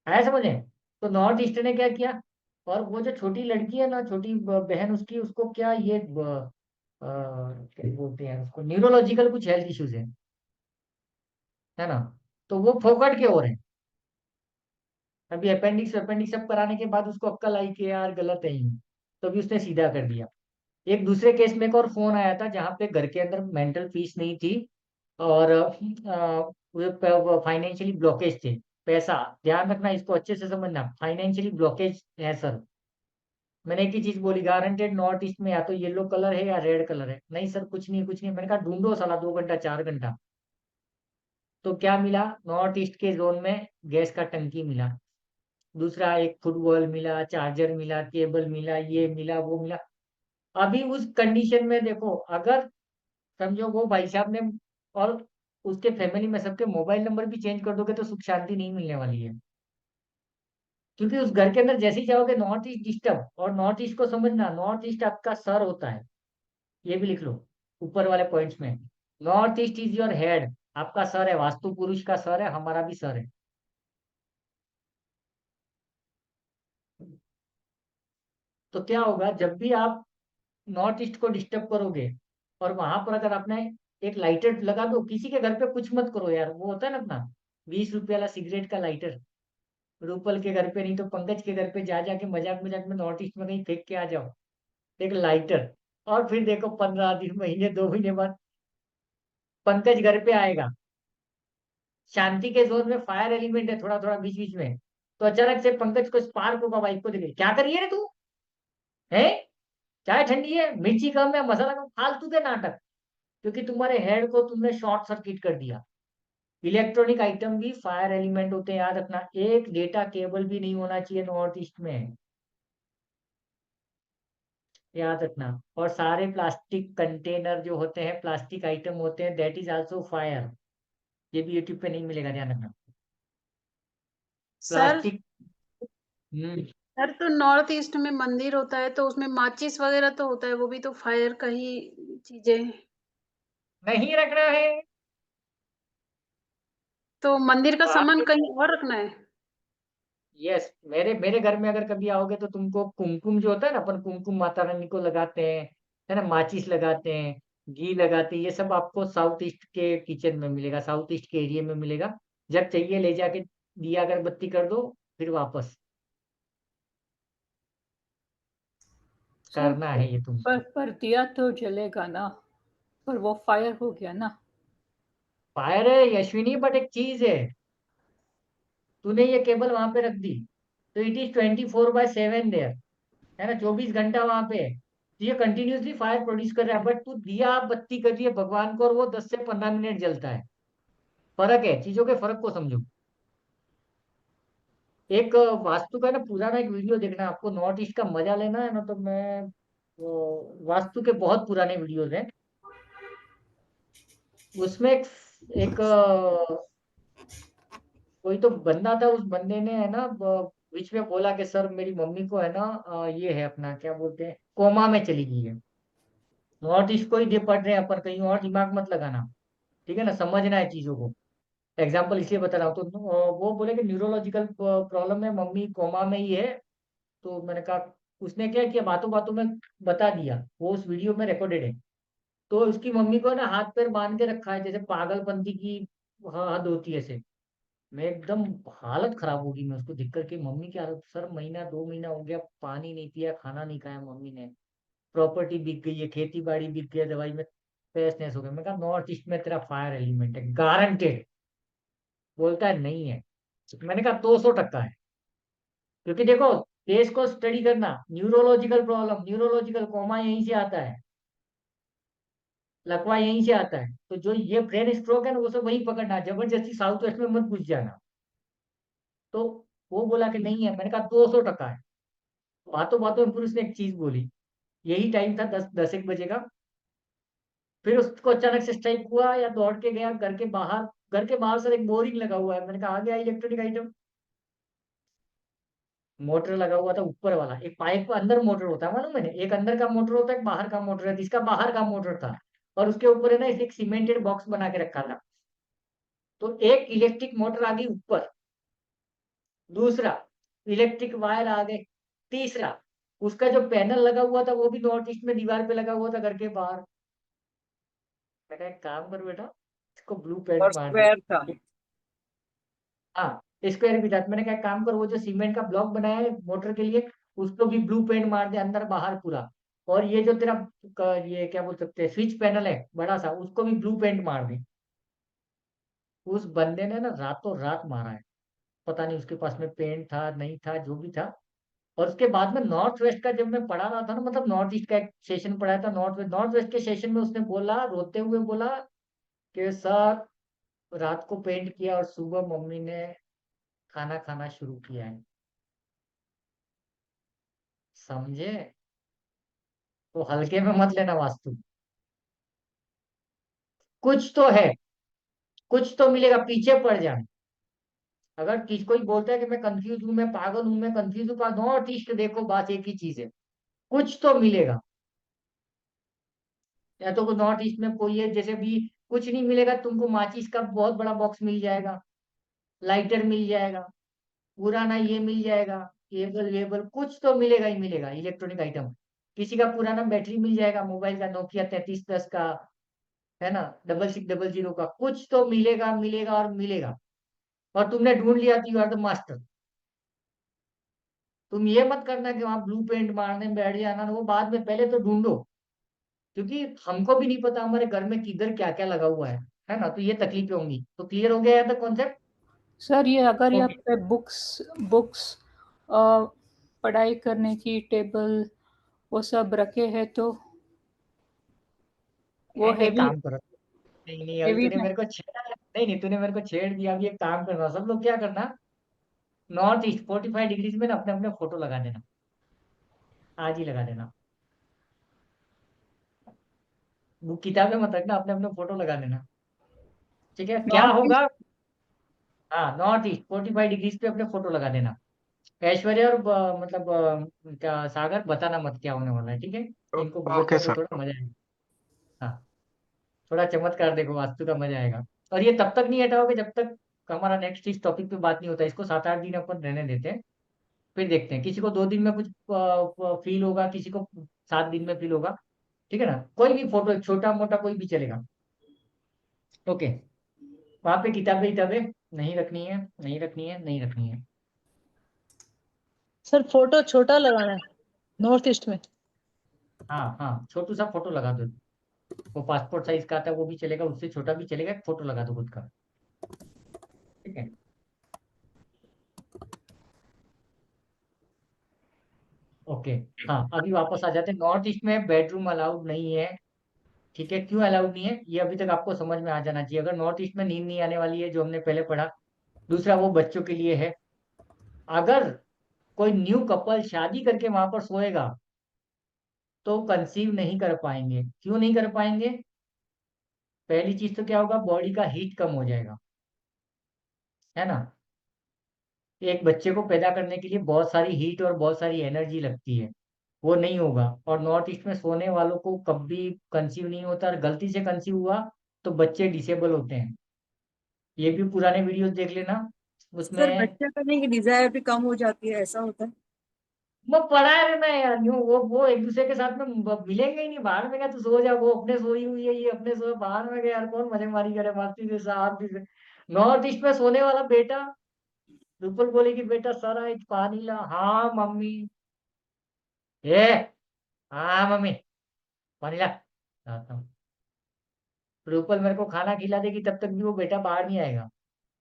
A: आया समझ में? तो नॉर्थ ईस्ट ने क्या किया, और वो जो छोटी लड़की है ना, छोटी बहन उसकी, उसको क्या ये क्या बोलते हैं उसको, न्यूरोलॉजिकल कुछ हेल्थ इश्यूज है ना, तो वो फोकट के ओर है। अभी अपेंडिक्स अपेंडिक्स सब कराने के बाद उसको अक्कल आई कि यार गलत है ही, तो अभी उसने सीधा कर दिया। एक दूसरे केस में एक और फोन आया था जहाँ पे घर के अंदर मेंटल पीस नहीं थी, और फाइनेंशियली ब्लॉकेज थे। पैसा, ध्यान रखना इसको अच्छे से समझना, फाइनेंशियली ब्लॉकेज है सर। मैंने एक ही चीज बोली, गारंटेड नॉर्थ ईस्ट में या तो येलो कलर है या रेड कलर है। नहीं सर कुछ नहीं कुछ नहीं। मैंने कहा ढूंढो साला, 2 घंटा 4 घंटा। तो क्या मिला, नॉर्थ ईस्ट के जोन में गैस का टंकी मिला, दूसरा एक फुटबॉल मिला, चार्जर मिला, केबल मिला, ये मिला वो मिला। अभी उस कंडीशन में देखो, अगर समझो वो भाई साहब ने और उसके फैमिली में सबके मोबाइल नंबर भी चेंज कर दोगे, तो सुख शांति नहीं मिलने वाली है। क्योंकि उस घर के अंदर जैसे ही जाओगे, नॉर्थ ईस्ट डिस्टर्ब। और नॉर्थ ईस्ट को समझना, नॉर्थ ईस्ट आपका सर होता है, ये भी लिख लो ऊपर वाले पॉइंट्स में। North east is your head, आपका सर है, वास्तु पुरुष का सर है, हमारा भी सर है। तो क्या होगा, जब भी आप नॉर्थ ईस्ट को डिस्टर्ब करोगे, और वहां पर अगर आपने एक लाइटर लगा दो, किसी के घर पे कुछ मत करो यार, वो होता है ना अपना 20 रुपये वाला सिगरेट का लाइटर, रूपल के घर पे नहीं तो पंकज के घर पे जा जाके मजाक मजाक में नॉर्थ ईस्ट में कहीं फेंक के आ जाओ एक लाइटर। और फिर देखो 15 दिन, महीने, 2 महीने बाद पंकज घर पे आएगा, शांति के जोन में फायर एलिमेंट है थोड़ा थोड़ा बीच बीच में, तो अचानक से पंकज को स्पार्क होगा, बाइक को देखे, क्या करिए रे तू, है चाय ठंडी है, मिर्ची कम है, मसाला कम, फालतू के नाटक। क्योंकि तुम्हारे हेड को तुमने शॉर्ट सर्किट कर दिया। इलेक्ट्रॉनिक आइटम भी फायर एलिमेंट होते हैं, याद रखना। एक डेटा केबल भी नहीं होना चाहिए नॉर्थ ईस्ट में, याद रखना। और सारे प्लास्टिक कंटेनर जो होते हैं, प्लास्टिक आइटम होते हैं, दैट इज आल्सो फायर। ये भी यूट्यूब पे नहीं मिलेगा, ध्यान रखना।
C: Sir
A: plastic. हम्म।
C: सर तो नॉर्थ ईस्ट में मंदिर होता है तो उसमें माचिस वगैरह तो होता है, वो भी तो फायर का ही चीजें हैं।
A: नहीं रख रहा है।
C: तो मंदिर का सामान
A: आप
C: कहीं और रखना है।
A: यस, मेरे मेरे घर में अगर कभी आओगे तो तुमको कुमकुम जो होता है ना, अपन कुमकुम माता रानी को लगाते हैं, है ना, माचिस लगाते हैं, घी लगाते हैं, ये सब आपको साउथ ईस्ट के किचन में मिलेगा, साउथ ईस्ट के एरिया में मिलेगा। जब चाहिए ले जाके दिया अगरबत्ती कर दो, फिर वापस
B: सर
A: करना है ये तुमको।
B: पर दिया तो जलेगा ना, पर वो फायर हो गया ना।
A: फायर है यशविनी, बट एक चीज है, तूने ये केबल वहां पे रख दी, तो इट इज 24/7 देयर, है ना, 24 घंटा वहां पे है। तो ये कंटिन्यूसली फायर प्रोड्यूस कर रहा है, बट तू दिया बत्ती कर रही है भगवान को, और वो 10 से 15 मिनट जलता है। फर्क है, चीजों के फर्क को समझो। एक वास्तु का ना पुराना एक वीडियो देखना, आपको नॉर्थ ईस्ट का मजा लेना है ना, तो मैं वास्तु के बहुत पुराने वीडियोज हैं, उसमें एक कोई तो बंदा था, उस बंदे ने है ना बीच में बोला कि सर मेरी मम्मी को है ना ये है अपना क्या बोलते हैं, कोमा में चली गई है। नॉर्थ ईस्ट को ही दे पढ़ रहे हैं अपन, कहीं और दिमाग मत लगाना, ठीक है ना, समझना है चीजों को। एग्जाम्पल इसलिए बता रहा हूँ, तो वो बोले कि न्यूरोलॉजिकल प्रॉब्लम है, मम्मी कोमा में ही है। तो मैंने कहा, उसने क्या किया, बातों बातों में बता दिया, वो उस वीडियो में रिकॉर्डेड है। तो उसकी मम्मी को ना हाथ पैर बांध के रखा है, जैसे पागलपंती की हद होती है ऐसे। मैं एकदम हालत खराब होगी, मैं उसको देख करके, मम्मी की हालत, सर महीना 2 महीना हो गया, पानी नहीं पिया, खाना नहीं खाया मम्मी ने, प्रॉपर्टी बिक गई है, खेती बाड़ी बिक गई है, दवाई में तहस हो गया। मैं कहा नॉर्थ ईस्ट में तेरा फायर एलिमेंट है गारंटेड। बोलता है नहीं है। मैंने कहा 200% है, क्योंकि देखो, देश को स्टडी करना, न्यूरोलॉजिकल प्रॉब्लम, न्यूरोलॉजिकल कोमा यहीं से आता है, लकवा यहीं से आता है। तो जो ये ब्रेन स्ट्रोक है ना, वो सब वही पकड़ना, जबरदस्ती साउथ वेस्ट में मत घुस जाना। तो वो बोला कि नहीं है, मैंने कहा 200% है। बातों बातों में फिर उसने एक चीज बोली, यही टाइम था 10 एक बजे का। फिर उसको अचानक से स्ट्राइक हुआ, या दौड़ के गया घर के बाहर, घर के बाहर सर एक बोरिंग लगा हुआ है, मैंने कहा आ गया इलेक्ट्रॉनिक आइटम। मोटर लगा हुआ था ऊपर वाला, एक पाइप का अंदर मोटर होता है, मालूम है, एक अंदर का मोटर होता है, एक बाहर का मोटर है, जिसका बाहर का मोटर था। और उसके ऊपर है ना एक सीमेंटेड बॉक्स बना के रखा था। तो एक इलेक्ट्रिक मोटर आ गई ऊपर, दूसरा इलेक्ट्रिक वायर आ गए, तीसरा उसका जो पैनल लगा हुआ था वो भी नॉर्थ ईस्ट में दीवार पे लगा हुआ था घर के बाहर। मैं कहा एक काम कर बेटा, इसको ब्लू
F: और
A: पेंट मार दे।
F: स्क्वायर था।
A: हाँ, स्क्वायर भी था। मैंने कहा एक काम कर, वो जो सीमेंट का ब्लॉक बनाया है मोटर के लिए, उसको भी ब्लू पेंट मार दे अंदर बाहर पूरा। और ये जो तेरा ये क्या बोल सकते हैं स्विच पैनल है बड़ा सा, उसको भी ब्लू पेंट मार दे। उस बंदे ने ना रातों रात मारा है। पता नहीं उसके पास में पेंट था नहीं था, जो भी था। और उसके बाद में नॉर्थ वेस्ट का जब मैं पढ़ा रहा था ना, मतलब नॉर्थ ईस्ट का एक सेशन पढ़ाया था, नॉर्थ वेस्ट के सेशन में उसने बोला, रोते हुए बोला कि सर रात को पेंट किया और सुबह मम्मी ने खाना खाना शुरू किया है। समझे? तो हल्के में मत लेना वास्तु। कुछ तो है, कुछ तो मिलेगा, पीछे पड़ जाए। अगर किसी कोई बोलता है कि मैं कंफ्यूज हूं, मैं पागल हूं, मैं कंफ्यूज हूँ, नॉर्थ ईस्ट देखो, बात एक ही चीज है, कुछ तो मिलेगा। या तो नॉर्थ ईस्ट में कोई है, जैसे भी कुछ नहीं मिलेगा तुमको, माचिस का बहुत बड़ा बॉक्स मिल जाएगा, लाइटर मिल जाएगा, पुराना ये मिल जाएगा, केबल वेबल कुछ तो मिलेगा ही मिलेगा, इलेक्ट्रॉनिक आइटम। किसी का पुराना बैटरी मिल जाएगा, मोबाइल का नोकिया 3310 का, है ना, 6600 का, कुछ तो मिलेगा मिलेगा और मिलेगा। और तुमने ढूंढ लिया तो यू आर द मास्टर। तुम ये मत करना कि वहां ब्लू पेंट मारने में बैठ जाना, वो बाद में, पहले तो ढूंढो। क्योंकि हमको भी नहीं पता हमारे घर में किधर क्या क्या लगा हुआ है ना, तो ये तकलीफें होंगी। तो क्लियर हो गया है द कॉन्सेप्ट?
B: सर ये अगर यहाँ
A: ओके।
B: पे बुक्स बुक्स पढ़ाई करने की टेबल वो सब रखे हैं तो वो
A: नहीं नहीं,
B: हेवी
A: काम करो। नहीं नहीं, अभी
B: हेवी
A: तूने
B: में।
A: मेरे को छेड़ा, नहीं नहीं, तूने मेरे को छेड़ दिया। अभी एक काम करना, सब लोग क्या करना, नॉर्थ ईस्ट 45 डिग्रीज में ना अपने अपने फोटो लगा देना, आज ही लगा देना। वो किताबें मत रखना, अपने अपने फोटो लगा देना, ठीक है? क्या
B: नॉर्थ ईस्ट।
A: होगा, हाँ नॉर्थ ईस्ट 45 डिग्रीज पे अपने फोटो लगा देना। ऐश्वर्या और मतलब क्या सागर, बताना मत क्या होने वाला है, ठीक है? इनको
E: ओके
A: बोलने को
E: सर।
A: थोड़ा मजा आएगा। हाँ, थोड़ा चमत्कार देखो, वास्तु का मजा आएगा। और ये तब तक नहीं हटाओगे जब तक हमारा नेक्स्ट इस टॉपिक पे बात नहीं होता। इसको 7 8 दिन अपन रहने देते हैं, फिर देखते हैं। किसी को 2 दिन में कुछ फील होगा, किसी को 7 दिन में फील होगा, ठीक है ना? कोई भी फोटो, छोटा मोटा कोई भी चलेगा। ओके। वहां पे किताबें किताबें नहीं रखनी है, नहीं रखनी है, नहीं रखनी है।
D: सर फोटो छोटा लगाना है नॉर्थ ईस्ट में।
A: हाँ हाँ, छोटू सा फोटो लगा दो। वो पासपोर्ट साइज का आता है, वो भी चलेगा, उससे छोटा भी चलेगा, एक फोटो लगा दो खुद का, ठीक है? ओके। हाँ, अभी वापस आ जाते हैं। नॉर्थ ईस्ट में बेडरूम अलाउड नहीं है, ठीक है, क्यों अलाउड नहीं है ये अभी तक आपको समझ में आ जाना चाहिए। अगर नॉर्थ ईस्ट में नींद नहीं आने वाली है, जो हमने पहले पढ़ा। दूसरा, वो बच्चों के लिए है। अगर कोई न्यू कपल शादी करके वहां पर सोएगा तो कंसीव नहीं कर पाएंगे। क्यों नहीं कर पाएंगे? पहली चीज तो क्या होगा, बॉडी का हीट कम हो जाएगा, है ना। एक बच्चे को पैदा करने के लिए बहुत सारी हीट और बहुत सारी एनर्जी लगती है, वो नहीं होगा। और नॉर्थ ईस्ट में सोने वालों को कभी कंसीव नहीं होता, और गलती से कंसीव हुआ तो बच्चे डिसेबल होते हैं। ये भी पुराने वीडियोस देख लेना,
F: सर
A: उसमें
F: बच्चा करने की डिजायर भी कम हो जाती है, ऐसा होता है?
A: वो पढ़ा है रहना है यार। यूं वो एक दूसरे के साथ में मिलेंगे ही नहीं। बाहर में क्या, तू सो जा, वो अपने सोई हुई है, ये अपने सो, बाहर में गया यार, कौन मजे मारी करे मस्ती से शांति से। नॉर्थ ईस्ट में सोने वाला बेटा, रूपल बोलेगी बेटा सर आज पानी ला, हाँ मम्मी। ए, हाँ मम्मी, पानी ला, लाता हूँ। रूपल मेरे को खाना खिला देगी, तब तक भी वो बेटा बाहर नहीं आएगा।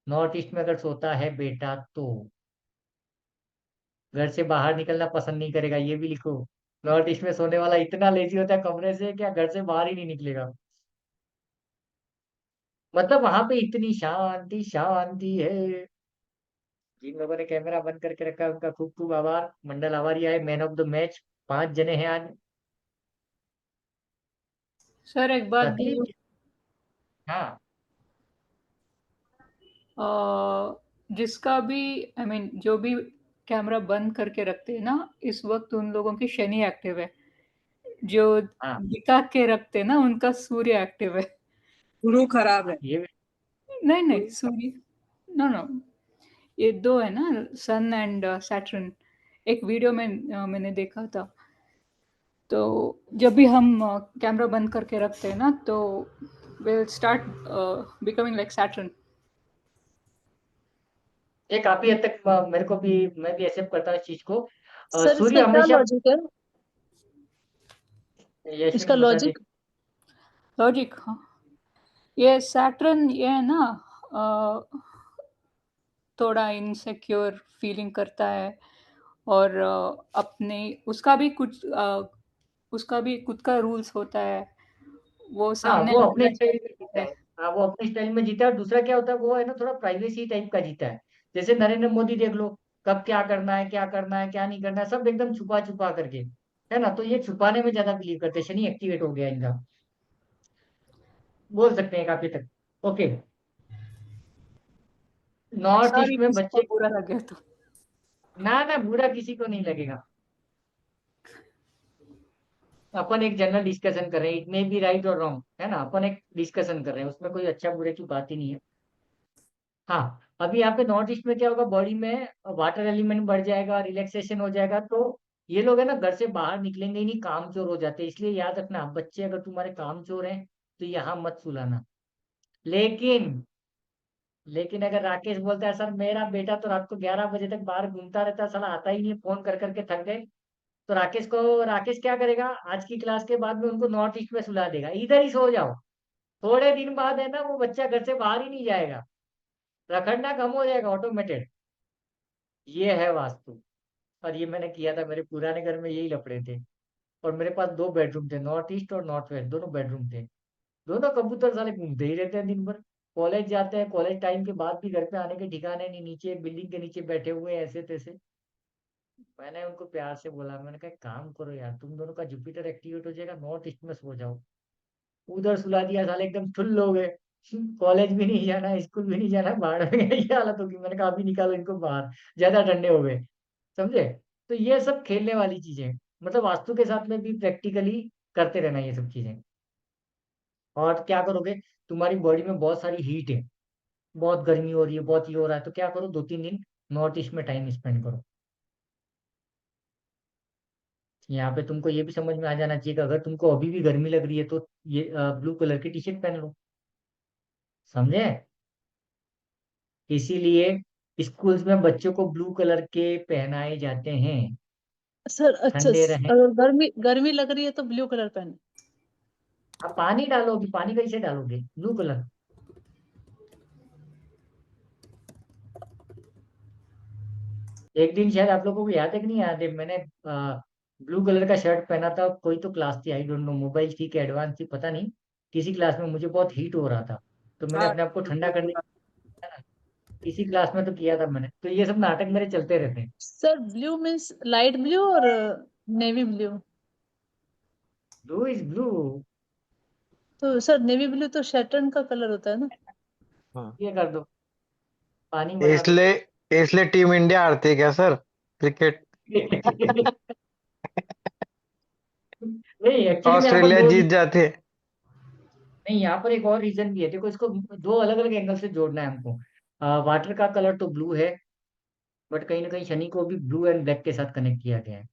A: नॉर्थ ईस्ट में अगर सोता है बेटा तो घर से बाहर निकलना पसंद नहीं करेगा, ये भी लिखो। नॉर्थ ईस्ट में सोने वाला इतना लेजी होता है कमरे से, क्या घर से बाहर ही नहीं निकलेगा। मतलब वहां पे इतनी शांति शांति है। जिन लोगों ने कैमरा बंद करके रखा है उनका खूब खूब आभार। मंडल आभारी आए, मैन ऑफ द मैच 5 जने हैं आज।
B: सर एक बात
A: तकलीफ।
B: बोलूं?
A: हाँ,
B: जिसका भी आई मीन जो भी कैमरा बंद करके रखते हैं ना, इस वक्त उन लोगों की शनि एक्टिव है। जो
A: हाँ,
B: दिखा के रखते हैं ना, उनका सूर्य एक्टिव है।
F: गुरु खराब है।
A: ये
B: नहीं नहीं, सूर्य, नो नो, ये दो है ना, सन एंड सैटर्न। एक वीडियो में मैंने देखा था। तो जब भी हम कैमरा बंद करके रखते हैं ना, तो will start becoming like Saturn.
A: ये काफी हद तक मेरे को भी, मैं भी एक्सेप्ट करता हूँ इस चीज को।
C: सर
A: सूर्य
C: इसका क्या
A: हमेशा,
C: लॉजिक है? इसका
A: यशविन बता दे।
C: लॉजिक?
B: लॉजिक, हाँ। ये सैटर्न ये है ना, अ, थोड़ा इनसिक्योर फीलिंग करता है। और अपने उसका भी खुद का रूल्स होता है। वो
A: हाँ,
B: सामने
A: वो अपने
B: वाला
A: स्टाइल में जीता है। हाँ, वो अपने स्टाइल में जीता है। और दूसरा क्या होता है, वो है ना थोड़ा प्राइवेसी टाइप का जीता है। जैसे नरेंद्र मोदी देख लो, कब क्या करना है, क्या करना है, क्या नहीं करना है, सब एकदम छुपा छुपा करके, है ना। तो ये छुपाने में ज्यादा बिलीव करते हैं। शनि एक्टिवेट हो गया इनका, बोल सकते हैं काफी तक। ओके। नॉर्थ ईस्ट
B: सॉरी
A: में
B: किसी को
A: बच्चे,
B: बुरा लगे तो।
A: ना ना, बुरा किसी को नहीं लगेगा। अपन एक जनरल डिस्कशन कर रहे हैं, इट मे बी राइट और रॉन्ग, है ना। अपन एक डिस्कशन कर रहे हैं, उसमें कोई अच्छा बुरे की बात ही नहीं है। हाँ, अभी यहाँ पे नॉर्थ ईस्ट में क्या होगा, बॉडी में वाटर एलिमेंट बढ़ जाएगा, रिलैक्सेशन हो जाएगा। तो ये लोग है ना घर से बाहर निकलेंगे ही नहीं, कामचोर हो जाते हैं। इसलिए याद रखना, बच्चे अगर तुम्हारे कामचोर हैं तो यहाँ मत सुलाना। लेकिन लेकिन अगर राकेश बोलता है सर मेरा बेटा तो रात को 11 बजे तक बाहर घूमता रहता है, साला आता ही नहीं, फोन कर करके थक गए, तो राकेश क्या करेगा, आज की क्लास के बाद में उनको नॉर्थ ईस्ट में सुला देगा, इधर ही सो जाओ। थोड़े दिन बाद है ना वो बच्चा घर से बाहर ही नहीं जाएगा, रखड़ना कम हो जाएगा ऑटोमेटेड। ये है वास्तु। और ये मैंने किया था, मेरे पुराने घर में यही लफड़े थे। और मेरे पास 2 बेडरूम थे, नॉर्थ ईस्ट और नॉर्थ वेस्ट, दोनों बेडरूम थे। दोनों कबूतर साले घूमते ही रहते हैं दिन भर। कॉलेज जाते हैं, कॉलेज टाइम के बाद भी घर पे आने के ठिकाने नहीं, नीचे बिल्डिंग के नीचे बैठे हुए हैं ऐसे तैसे। मैंने उनको प्यार से बोला, मैंने कहा "एक काम करो यार, तुम दोनों का जुपिटर एक्टिवेट हो जाएगा, नॉर्थ ईस्ट में सो जाओ। उधर सुला दिया, साले एकदम ठुल्ल हो गए। कॉलेज भी नहीं जाना, स्कूल भी नहीं जाना, बाहर में गए, ये हालत होगी। मैंने कहा अभी निकालो इनको बाहर, ज्यादा ठंडे हो गए, समझे। तो ये सब खेलने वाली चीजें, मतलब वास्तु के साथ में भी प्रैक्टिकली करते रहना ये सब चीजें। और क्या करोगे, तुम्हारी बॉडी में बहुत सारी हीट है, बहुत गर्मी हो रही है, बहुत ये हो रहा है, तो क्या करो, 2-3 दिन नॉर्थ ईस्ट में टाइम स्पेंड करो। यहाँ पे तुमको ये भी समझ में आ जाना चाहिए कि अगर तुमको अभी भी गर्मी लग रही है तो ये ब्लू कलर की टी शर्ट पहन लो, समझे। इसीलिए स्कूल्स में बच्चों को ब्लू कलर के पहनाए जाते हैं,
C: सर अच्छा,
A: ठंडे रहे।
C: अगर गर्मी गर्मी लग रही है तो ब्लू कलर पहने?
A: अब पानी डालोगे, पानी कैसे डालोगे ब्लू कलर। एक दिन शायद आप लोगों को याद है कि नहीं याद है, मैंने ब्लू कलर का शर्ट पहना था, कोई तो क्लास थी, आई डोंट नो, मोबाइल थी कि एडवांस थी पता नहीं। किसी क्लास में मुझे बहुत हीट हो रहा था, तो मैंने
F: हाँ,
A: अपने आप को ठंडा करने
F: हाँ।
A: है ना, इसी क्लास में तो किया था मैंने। तो ये सब नाटक मेरे चलते रहते हैं।
D: Sir blue means light blue और navy blue.
A: Blue is blue.
D: तो सर नेवी ब्लू तो सैटर्न का कलर होता है ना।
E: हाँ,
A: ये कर दो, पानी बढ़ा दो।
E: इसलिए इसलिए टीम इंडिया हारती है क्या सर, क्रिकेट?
A: नहीं, एक्चुअली में यहाँ पर
E: ऑस्ट्रेलिया
A: दो,
E: जीत जाती है।
A: नहीं यहाँ पर एक और रीजन भी है, देखो इसको दो अलग अलग एंगल से जोड़ना है हमको। वाटर का कलर तो ब्लू है, बट कहीं ना कहीं शनि को भी ब्लू एंड ब्लैक के साथ कनेक्ट किया गया है।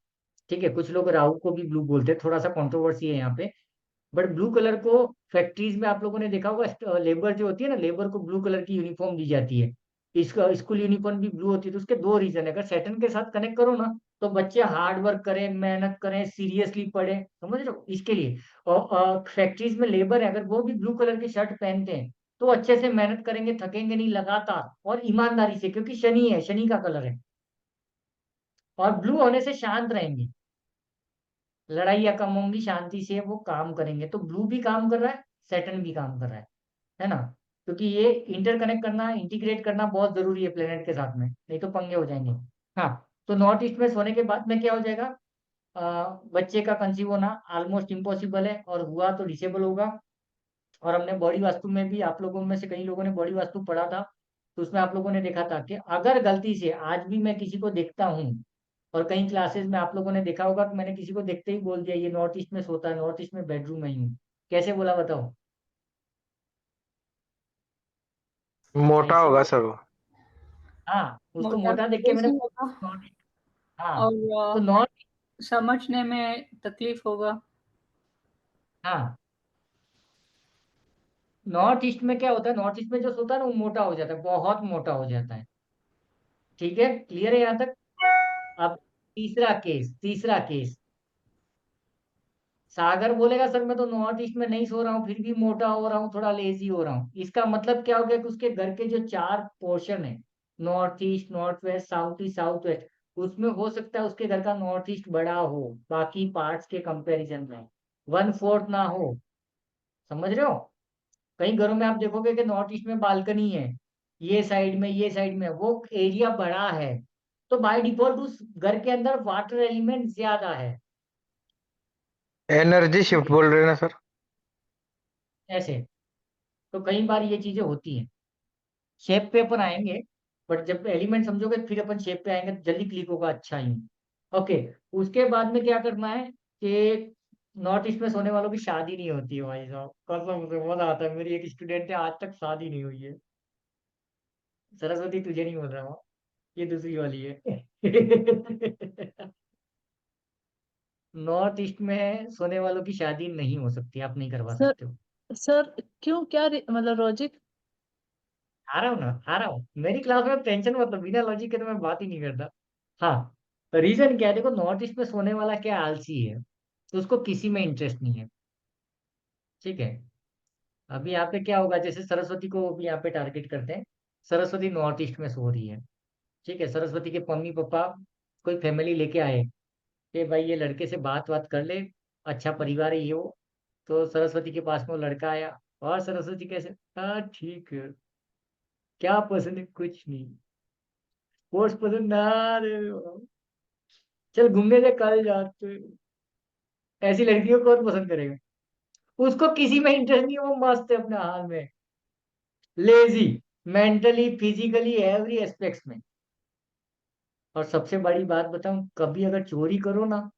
A: ठीक है, कुछ लोग राहु को भी ब्लू बोलते हैं, थोड़ा सा कंट्रोवर्सी है यहाँ पे। बट ब्लू कलर को फैक्ट्रीज में आप लोगों ने देखा होगा, लेबर जो होती है ना, लेबर को ब्लू कलर की यूनिफॉर्म दी जाती है। इसका स्कूल यूनिफॉर्म भी ब्लू होती है। तो उसके दो रीजन है, अगर सैटर्न के साथ कनेक्ट करो ना, तो बच्चे हार्ड वर्क करें, मेहनत करें, सीरियसली पढ़े, समझ रहे हो, इसके लिए। और फैक्ट्रीज में लेबर है, अगर वो भी ब्लू कलर की शर्ट पहनते हैं तो अच्छे से मेहनत करेंगे, थकेंगे नहीं लगातार और ईमानदारी से, क्योंकि शनि है, शनि का कलर है। और ब्लू होने से शांत रहेंगे, लड़ाइयाँ कम होंगी, शांति से वो काम करेंगे। तो ब्लू भी काम कर रहा है, सैटर्न भी काम कर रहा है ना। क्योंकि ये इंटरकनेक्ट करना, इंटीग्रेट करना बहुत जरूरी है प्लेनेट के साथ में, नहीं तो पंगे हो जाएंगे। हाँ, तो नॉर्थ ईस्ट में सोने के बाद में क्या हो जाएगा, बच्चे का कंसीव होना ऑलमोस्ट इम्पॉसिबल है, और हुआ तो डिसेबल होगा। और हमने बॉडी वास्तु में भी, आप लोगों में से कई लोगों ने बॉडी वास्तु पढ़ा था, तो उसमें आप लोगों ने देखा था कि अगर गलती से आज भी मैं किसी को देखता हूँ, और कई क्लासेस में आप लोगों ने देखा होगा कि मैंने किसी को देखते ही बोल दिया ये नॉर्थ ईस्ट में सोता है, नॉर्थ ईस्ट में बेडरूम में ही हूँ। कैसे बोला बताओ?
E: मोटा
A: ऐसे
E: होगा
A: बोल,
E: सर वो।
A: हाँ, उसको
B: मोटा
A: मोटा देख के मैंने
B: बेसी होगा
A: नॉर्थ ईस्ट, हाँ। तो
B: और
A: नॉर्थ,
B: समझने में तकलीफ होगा।
A: हाँ, नॉर्थ ईस्ट में क्या होता है, नॉर्थ ईस्ट में जो सोता है ना वो मोटा हो जाता है, बहुत मोटा हो जाता है। ठीक है, क्लियर है यहाँ तक? अब तीसरा केस, सागर बोलेगा सर मैं तो नॉर्थ ईस्ट में नहीं सो रहा हूँ, फिर भी मोटा हो रहा हूँ, थोड़ा लेजी हो रहा हूँ। इसका मतलब क्या हो गया कि उसके घर के जो चार पोर्शन है, north east, north west, south east, south west, उसमें हो सकता है उसके घर का नॉर्थ ईस्ट बड़ा हो बाकी पार्ट्स के कंपैरिजन में, 1/4 ना हो। समझ रहे हो? कई घरों में आप देखोगे कि नॉर्थ ईस्ट में बालकनी है, ये साइड में, ये साइड में, वो एरिया बड़ा है, तो बाय डिफॉल्ट उस घर के अंदर वाटर एलिमेंट ज्यादा है।
E: एनर्जी
A: ठीक
E: शिफ्ट
A: है,
E: बोल रहे हैं ना सर?
A: ऐसे। तो कई बार ये चीजें होती हैं। शेप पे अपन आएंगे, बट जब एलिमेंट समझोगे फिर अपन शेप पे आएंगे, तो जल्दी क्लिक होगा अच्छा ही। ओके, उसके बाद में क्या करना है कि नॉर्थ ईस्ट में सोने वालों की शादी नहीं होती है भाई साहब, कसम से मजा आता है। मेरी एक स्टूडेंट है, आज तक शादी नहीं हुई है। सरस्वती तुझे नहीं बोल रहा हूँ, ये दूसरी वाली है। नॉर्थ ईस्ट में सोने वालों की शादी नहीं हो सकती, आप नहीं करवा
D: सर
A: सकते हो।
D: सर क्यों, क्या मतलब लॉजिक।
A: आ रहा हूँ ना, आ रहा हूँ, मेरी क्लास में टेंशन मतलब, बिना लॉजिक के तो मैं बात ही नहीं करता। हाँ, रीजन क्या है, देखो नॉर्थ ईस्ट में सोने वाला क्या आलसी है, तो उसको किसी में इंटरेस्ट नहीं है। ठीक है, अभी यहाँ पे क्या होगा, जैसे सरस्वती को भी यहाँ पे टारगेट करते हैं। सरस्वती नॉर्थ ईस्ट में सो रही है। ठीक है, सरस्वती के मम्मी पापा कोई फैमिली लेके आए कि भाई ये लड़के से बात बात कर ले, अच्छा परिवार है ये वो। तो सरस्वती के पास में वो लड़का आया, और सरस्वती कैसे, हाँ ठीक है, क्या पसंद है, कुछ नहीं, कोर्स पसंद ना रे, चल घूमने से कल जाते। ऐसी लड़कियों को कौन पसंद करेगा? उसको किसी में इंटरेस्ट नहीं है, वो मस्त है अपने हाल में, lazy, mentally, physically, every aspects में। और सबसे बड़ी बात बताऊं, कभी अगर चोरी करो ना,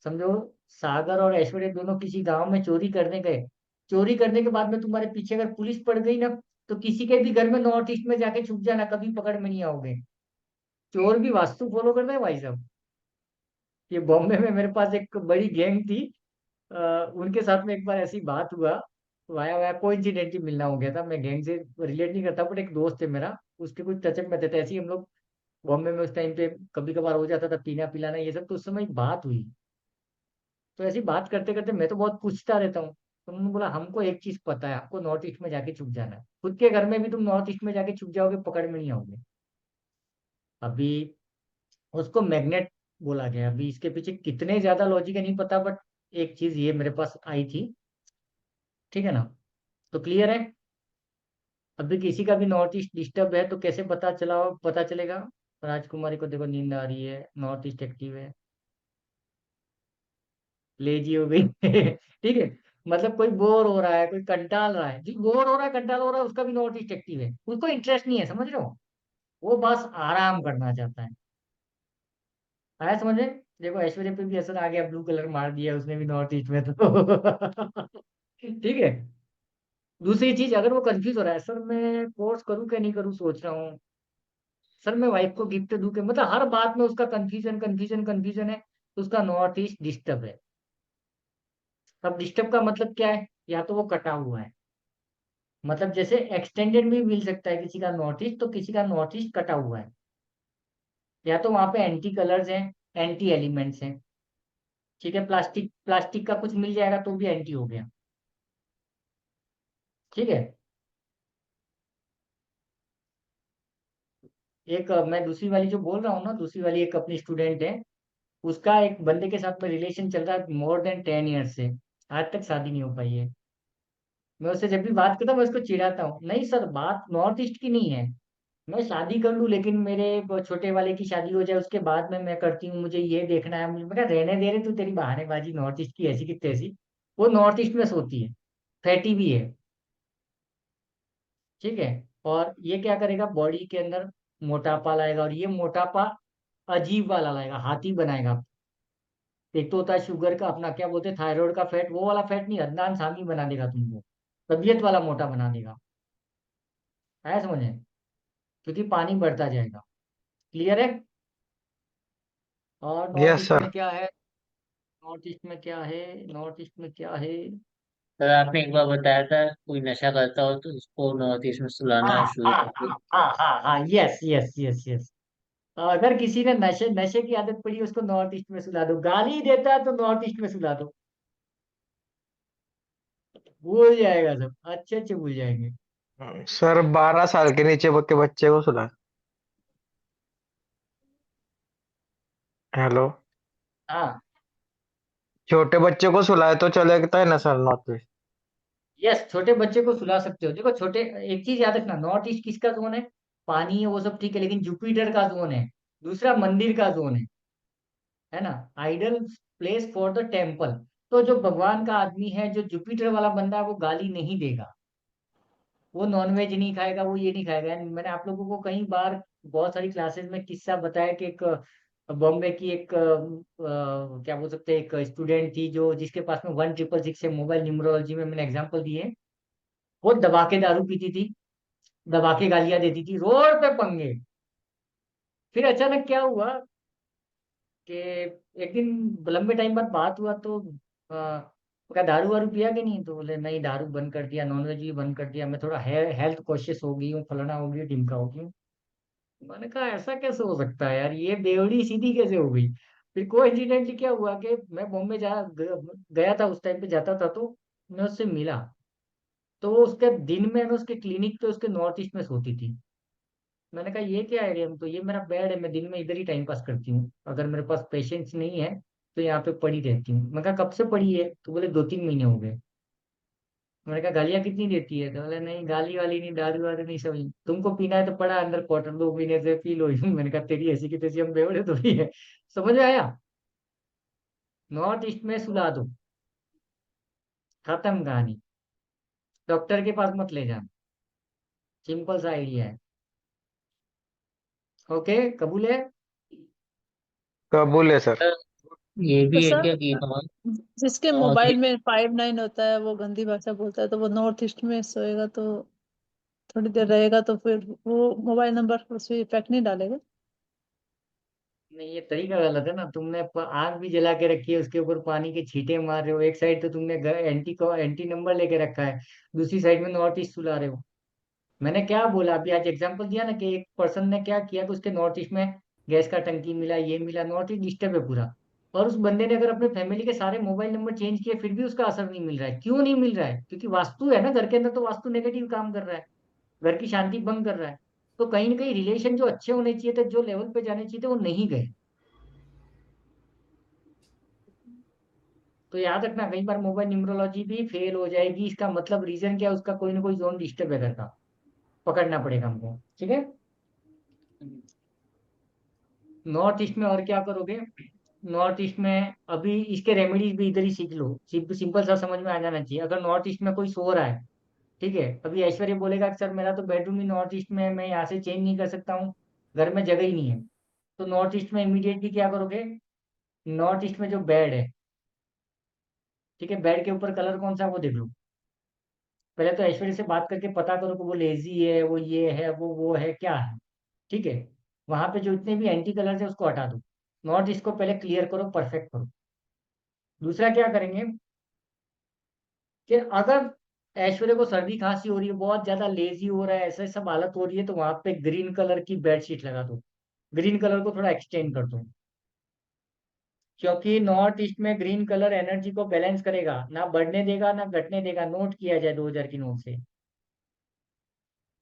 A: समझो सागर और ऐश्वर्या दोनों किसी गांव में चोरी करने गए, चोरी करने के बाद में तुम्हारे पीछे अगर पुलिस पड़ गई ना, तो किसी के भी घर में नॉर्थ ईस्ट में जाके छुप जाना, कभी पकड़ में नहीं आओगे। चोर भी वास्तु फॉलो करता है भाई साहब। ये बॉम्बे में मेरे पास एक बड़ी गैंग थी, उनके साथ में एक बार ऐसी बात हुआ, वाया वाया कोइंसिडेंटली मिलना हो गया था। मैं गैंग से रिलेट नहीं करता, बट एक दोस्त है मेरा, उसके कुछ टचअप में थे, तो ऐसे ही हम लोग बॉम्बे में उस टाइम पे कभी कभार हो जाता था पीना पिलाना ये सब, तो उस समय एक बात हुई। तो ऐसी बात करते करते मैं तो बहुत पूछता रहता हूँ, तो उन्होंने बोला हमको एक चीज पता है, आपको नॉर्थ ईस्ट में जाके छुप जाना है, खुद के घर में भी तुम नॉर्थ ईस्ट में जाके छुप जाओगे, पकड़ में नहीं आओगे। अभी उसको मैग्नेट बोला गया, अभी इसके पीछे कितने ज्यादा लॉजिक है नहीं पता, बट एक चीज ये मेरे पास आई थी। ठीक है ना, तो क्लियर है? अभी किसी का भी नॉर्थ ईस्ट डिस्टर्ब है तो कैसे पता चलेगा? राजकुमारी को देखो नींद आ रही है, नॉर्थ ईस्ट एक्टिव है, लेजी हो गई ठीक है। मतलब कोई बोर हो रहा है, कोई कंटाल रहा है, जो बोर हो रहा है कंटाल हो रहा है उसका भी नॉर्थ ईस्ट एक्टिव है, उसको इंटरेस्ट नहीं है, समझ रहे हो? वो बस आराम करना चाहता है। आया समझे? देखो ऐश्वर्या पे भी असर आ गया, ब्लू कलर मार दिया उसने भी नॉर्थ ईस्ट में तो ठीक है। दूसरी चीज, अगर वो कंफ्यूज हो रहा है, सर मैं कोर्स करूँ क्या नहीं करूँ सोच रहा हूँ, सर मैं वाइफ को गिफ्ट दूं क्या, मतलब हर बात में उसका कंफ्यूजन कंफ्यूजन कंफ्यूजन है, तो उसका नॉर्थ ईस्ट डिस्टर्ब है। अब डिस्टर्ब का मतलब क्या है? या तो वो कटा हुआ है, मतलब जैसे एक्सटेंडेड में मिल सकता है किसी का नॉर्थ ईस्ट, तो किसी का नॉर्थ ईस्ट कटा हुआ है, या तो वहां पे एंटी कलर्स हैं, एंटी एलिमेंट्स हैं। ठीक है, प्लास्टिक प्लास्टिक का कुछ मिल जाएगा तो भी एंटी हो गया। ठीक है। एक मैं दूसरी वाली जो बोल रहा हूँ ना, दूसरी वाली एक अपनी स्टूडेंट है, उसका एक बंदे के साथ में रिलेशन चल रहा है मोर देन 10 ईयर से, आज तक शादी नहीं हो पाई है। मैं उससे जब भी बात करता हूँ मैं उसको चिढ़ाता हूँ, नहीं सर बात नॉर्थ ईस्ट की नहीं है, मैं शादी कर लूँ लेकिन मेरे वो छोटे वाले की शादी हो जाए उसके बाद में मैं करती हूँ, मुझे ये देखना है, मुझे मैं कहा रहने दे रहे तू, तेरी बहानेबाजी नॉर्थ ईस्ट की ऐसी की तैसी। वो नॉर्थ ईस्ट में सोती है, फैटी भी है। ठीक है। और ये क्या करेगा, बॉडी के अंदर मोटापा लाएगा, और ये मोटापा अजीब वाला लाएगा, हाथी बनाएगा। एक तो होता है शुगर का, अपना क्या बोलते हैं थायराइड का फैट, वो वाला फैट नहीं, अदनान सामी बना देगा तुमको, तबीयत वाला मोटा बना देगा। आया समझे? क्योंकि पानी बढ़ता जाएगा। क्लियर है? और नॉर्थ
E: यस
A: ईस्ट
E: सर।
A: में क्या है? नॉर्थ ईस्ट में क्या है? नॉर्थ ईस्ट में क्या है?
G: सर आपने एक बार बताया था कोई नशा करता हो तो उसको नॉर्थ ईस्ट में सुलाना
A: हाँ
G: शुरू
A: हाँ
G: कर
A: हाँ
G: दो।
A: हाँ हाँ हाँ, यस यस यस यस। अगर किसी ने नशे नशे की आदत पड़ी उसको नॉर्थ ईस्ट में सुला दो, गाली देता है तो नॉर्थ ईस्ट में सुला दो, भूल जाएगा सब, अच्छे अच्छे भूल जाएंगे।
E: सर 12 साल के नीचे के बच्चे को सुला। हेलो।
A: हाँ,
E: छोटे बच्चे को सुलाए तो चलेगा है ना सर नॉर्थ ईस्ट?
A: यस, छोटे बच्चे को सुला सकते हो। देखो छोटे, एक चीज याद रखना, नॉर्थ ईस्ट किसका जोन है? पानी है वो सब ठीक है, लेकिन जुपिटर का जोन है, दूसरा मंदिर का जोन है ना, ideal place for the temple. तो जो भगवान का आदमी है, जो जुपिटर वाला बंदा है, वो गाली नहीं देगा, वो नॉनवेज नहीं खाएगा, वो ये नहीं खाएगा। मैंने आप लोगों को कई बार बहुत सारी क्लासेस में किस्सा बताया कि एक बॉम्बे की एक क्या बोल सकते हैं, एक स्टूडेंट थी जो, जिसके पास में 1666 है, मोबाइल न्यूमरोलॉजी में मैंने एग्जांपल दिए। वो दबा के दारू पीती थी, दबा के गालियां देती थी, रोड पे पंगे। फिर अचानक क्या हुआ कि एक दिन लंबे टाइम बाद बात हुआ तो क्या दारू वारू पिया कि नहीं, तो बोले नहीं दारू बंद कर दिया, नॉनवेज भी बंद कर दिया, मैं थोड़ा हेल्थ कॉशियस हो गई हूँ, फलाना हो गई, ढिमका हो गई हूँ। मैंने कहा ऐसा कैसे हो सकता है यार, ये बेवड़ी सीधी कैसे हो गई? फिर कोइंसिडेंटली क्या हुआ कि मैं बॉम्बे गया था, उस टाइम पे जाता था, तो मैं उससे मिला, तो वो उसके दिन में ना उसके क्लिनिक पे उसके नॉर्थ ईस्ट में सोती थी। मैंने कहा ये क्या है, तो ये मेरा बेड है, मैं दिन में इधर ही टाइम पास करती हूँ, अगर मेरे पास पेशेंस नहीं है तो यहाँ पे पड़ी रहती हूँ। मैं कहा कब से पड़ी है? तो बोले 2-3 महीने हो गए। मैंने कहा गालियाँ कितनी देती है? तो बोले नहीं गाली वाली नहीं, दारू वारू नहीं, सब तुमको पीना है तो पड़ा अंदर क्वार्टर, 2 महीने से पी लो मैंने कहा तेरी ऐसी की तैसी हम बेवड़े थोड़ी है। समझ में आया? नॉर्थ ईस्ट में सुला दो, खत्म कहानी, डॉक्टर के पास मत ले जाना, सिंपल सा आइडिया है। ओके, कबूल है?
E: कबूल है सर।
G: सर ये
C: तो
G: भी है
C: सर,
G: क्या कि नॉर्थ
C: जिसके
G: नॉर्थ
C: मोबाइल में 59 होता है वो गंदी भाषा बोलता है, तो वो नॉर्थ ईस्ट में सोएगा तो थोड़ी देर रहेगा तो फिर वो मोबाइल नंबर उस पर इफेक्ट नहीं डालेगा?
A: नहीं, ये तरीका गलत है ना, तुमने आग भी जला के रखी है, उसके ऊपर पानी के छींटे मार रहे हो, एक साइड तो तुमने एंटी नंबर लेके रखा है, दूसरी साइड में नॉर्थ ईस्ट सुला रहे हो। मैंने क्या बोला अभी, आज एग्जांपल दिया ना कि एक पर्सन ने क्या किया कि उसके नॉर्थ ईस्ट में गैस का टंकी मिला, ये मिला, नॉर्थ ईस्ट डिस्टर्ब है पूरा, और उस बंदे ने अगर अपने फैमिली के सारे मोबाइल नंबर चेंज किए फिर भी उसका असर नहीं मिल रहा है। क्यों नहीं मिल रहा है? क्योंकि वास्तु है ना घर के अंदर, तो वास्तु नेगेटिव काम कर रहा है, घर की शांति भंग कर रहा है। तो कहीं ना कहीं रिलेशन जो अच्छे होने चाहिए थे, जो लेवल पे जाने चाहिए थे, वो नहीं गए। तो याद रखना, कई बार मोबाइल न्यूमरोलॉजी भी फेल हो जाएगी। इसका मतलब रीजन क्या है, उसका कोई ना कोई जोन डिस्टर्ब है घर का, पकड़ना पड़ेगा हमको, ठीक है। नॉर्थ ईस्ट में और क्या करोगे, नॉर्थ ईस्ट में अभी इसके रेमेडीज भी इधर ही सीख लो, सिंपल सा समझ में आ जाना चाहिए। अगर नॉर्थ ईस्ट में कोई सो रहा है, ठीक है, अभी ऐश्वर्य बोलेगा कि सर मेरा तो बेडरूम ही नॉर्थ ईस्ट में है, मैं यहाँ से चेंज नहीं कर सकता हूँ, घर में जगह ही नहीं है। तो नॉर्थ ईस्ट में इमीडिएटली क्या करोगे, नॉर्थ ईस्ट में जो बेड है, ठीक है, बेड के ऊपर कलर कौन सा है वो देख लो। पहले तो ऐश्वर्य से बात करके पता करो कि वो लेजी है, वो ये है, वो है, क्या है, ठीक है। वहां पे जो इतने भी एंटी कलर्स है उसको हटा दो, नॉर्थ ईस्ट को पहले क्लियर करो, परफेक्ट करो। दूसरा क्या करेंगे कि अगर ऐश्वर्य को सर्दी खांसी हो रही है, बहुत ज्यादा लेजी हो रहा है, ऐसा सब हालत हो रही है, तो वहां पे ग्रीन कलर की बेडशीट लगा दो, ग्रीन कलर को थोड़ा एक्सटेंड कर दो, क्योंकि नॉर्थ ईस्ट में ग्रीन कलर एनर्जी को बैलेंस करेगा, ना बढ़ने देगा ना घटने देगा। नोट किया जाए 2000 की नोट से,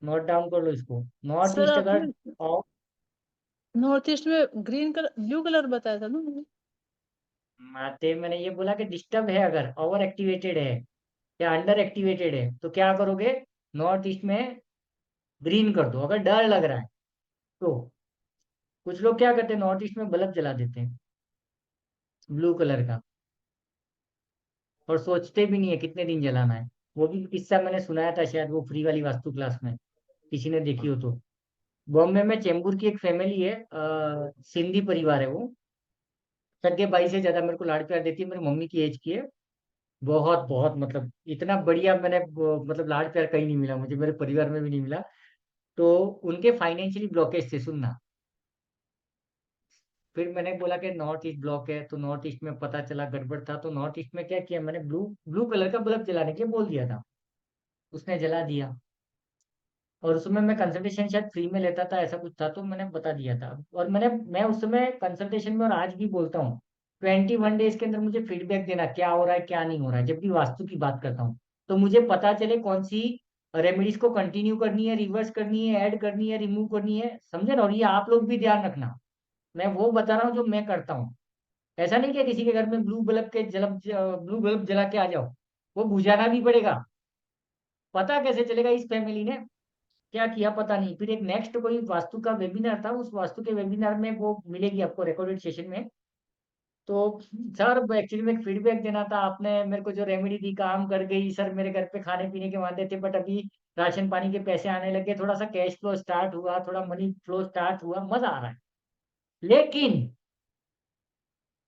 A: नोट डाउन कर लो इसको। नॉर्थ
C: सर
A: ईस्ट अगर
C: आपने नॉर्थ ईस्ट में ग्रीन कलर ब्लू कलर बताया था ना मुझे?
A: माते मैंने ये बोला कि डिस्टर्ब है, अगर ओवर एक्टिवेटेड है या अंडर एक्टिवेटेड है तो क्या करोगे, नॉर्थ ईस्ट में ग्रीन कर दो। अगर डर लग रहा है तो कुछ लोग क्या करते हैं, नॉर्थ ईस्ट में बल्ब जला देते हैं ब्लू कलर का, और सोचते भी नहीं है कितने दिन जलाना है। वो भी किस्सा मैंने सुनाया था, शायद वो फ्री वाली वास्तु क्लास में किसी ने देखी हो तो। बॉम्बे में चेंबूर की एक फैमिली है, सिंधी परिवार है वो, सगे भाई से ज्यादा मेरे को लाड प्यार देती है, मेरी मम्मी की एज की है। बहुत बहुत मतलब इतना बढ़िया मैंने मतलब लाड प्यार कहीं नहीं मिला मुझे, मेरे परिवार में भी नहीं मिला। तो उनके फाइनेंशियली ब्लॉकेज थे, सुनना। फिर मैंने बोला कि नॉर्थ ईस्ट ब्लॉक है, तो नॉर्थ ईस्ट में पता चला गड़बड़ था, तो नॉर्थ ईस्ट में क्या किया मैंने, ब्लू ब्लू कलर का बल्ब जलाने के लिए बोल दिया था, उसने जला दिया। और उसमें मैं कंसल्टेशन शायद फ्री में लेता था, ऐसा कुछ था, तो मैंने बता दिया था। और मैं उस समय कंसल्टेशन में, और आज भी बोलता हूँ, 21 डेज के अंदर मुझे फीडबैक देना, क्या हो रहा है क्या नहीं हो रहा है, जब भी वास्तु की बात करता हूँ, तो मुझे पता चले कौन सी रेमेडीज को कंटिन्यू करनी है, रिवर्स करनी है, ऐड करनी है, रिमूव करनी है, समझे ना। और ये आप लोग भी ध्यान रखना, मैं वो बता रहा हूँ जो मैं करता हूँ। ऐसा नहीं कि किसी के घर में ब्लू बल्ब जला के आ जाओ, वो बुझाना भी पड़ेगा। पता कैसे चलेगा इस फैमिली ने क्या किया पता नहीं। फिर एक नेक्स्ट कोई वास्तु का वेबिनार था, उस वास्तु के वेबिनार में वो मिलेगी आपको रिकॉर्डेड सेशन में। तो सर एक्चुअली में फीडबैक देना था, आपने मेरे को जो रेमेडी दी काम कर गई सर, मेरे घर पे खाने पीने के वादे थे, बट अभी राशन पानी के पैसे आने लगे, थोड़ा सा कैश फ्लो स्टार्ट हुआ, थोड़ा मनी फ्लो स्टार्ट हुआ, मजा आ रहा है। लेकिन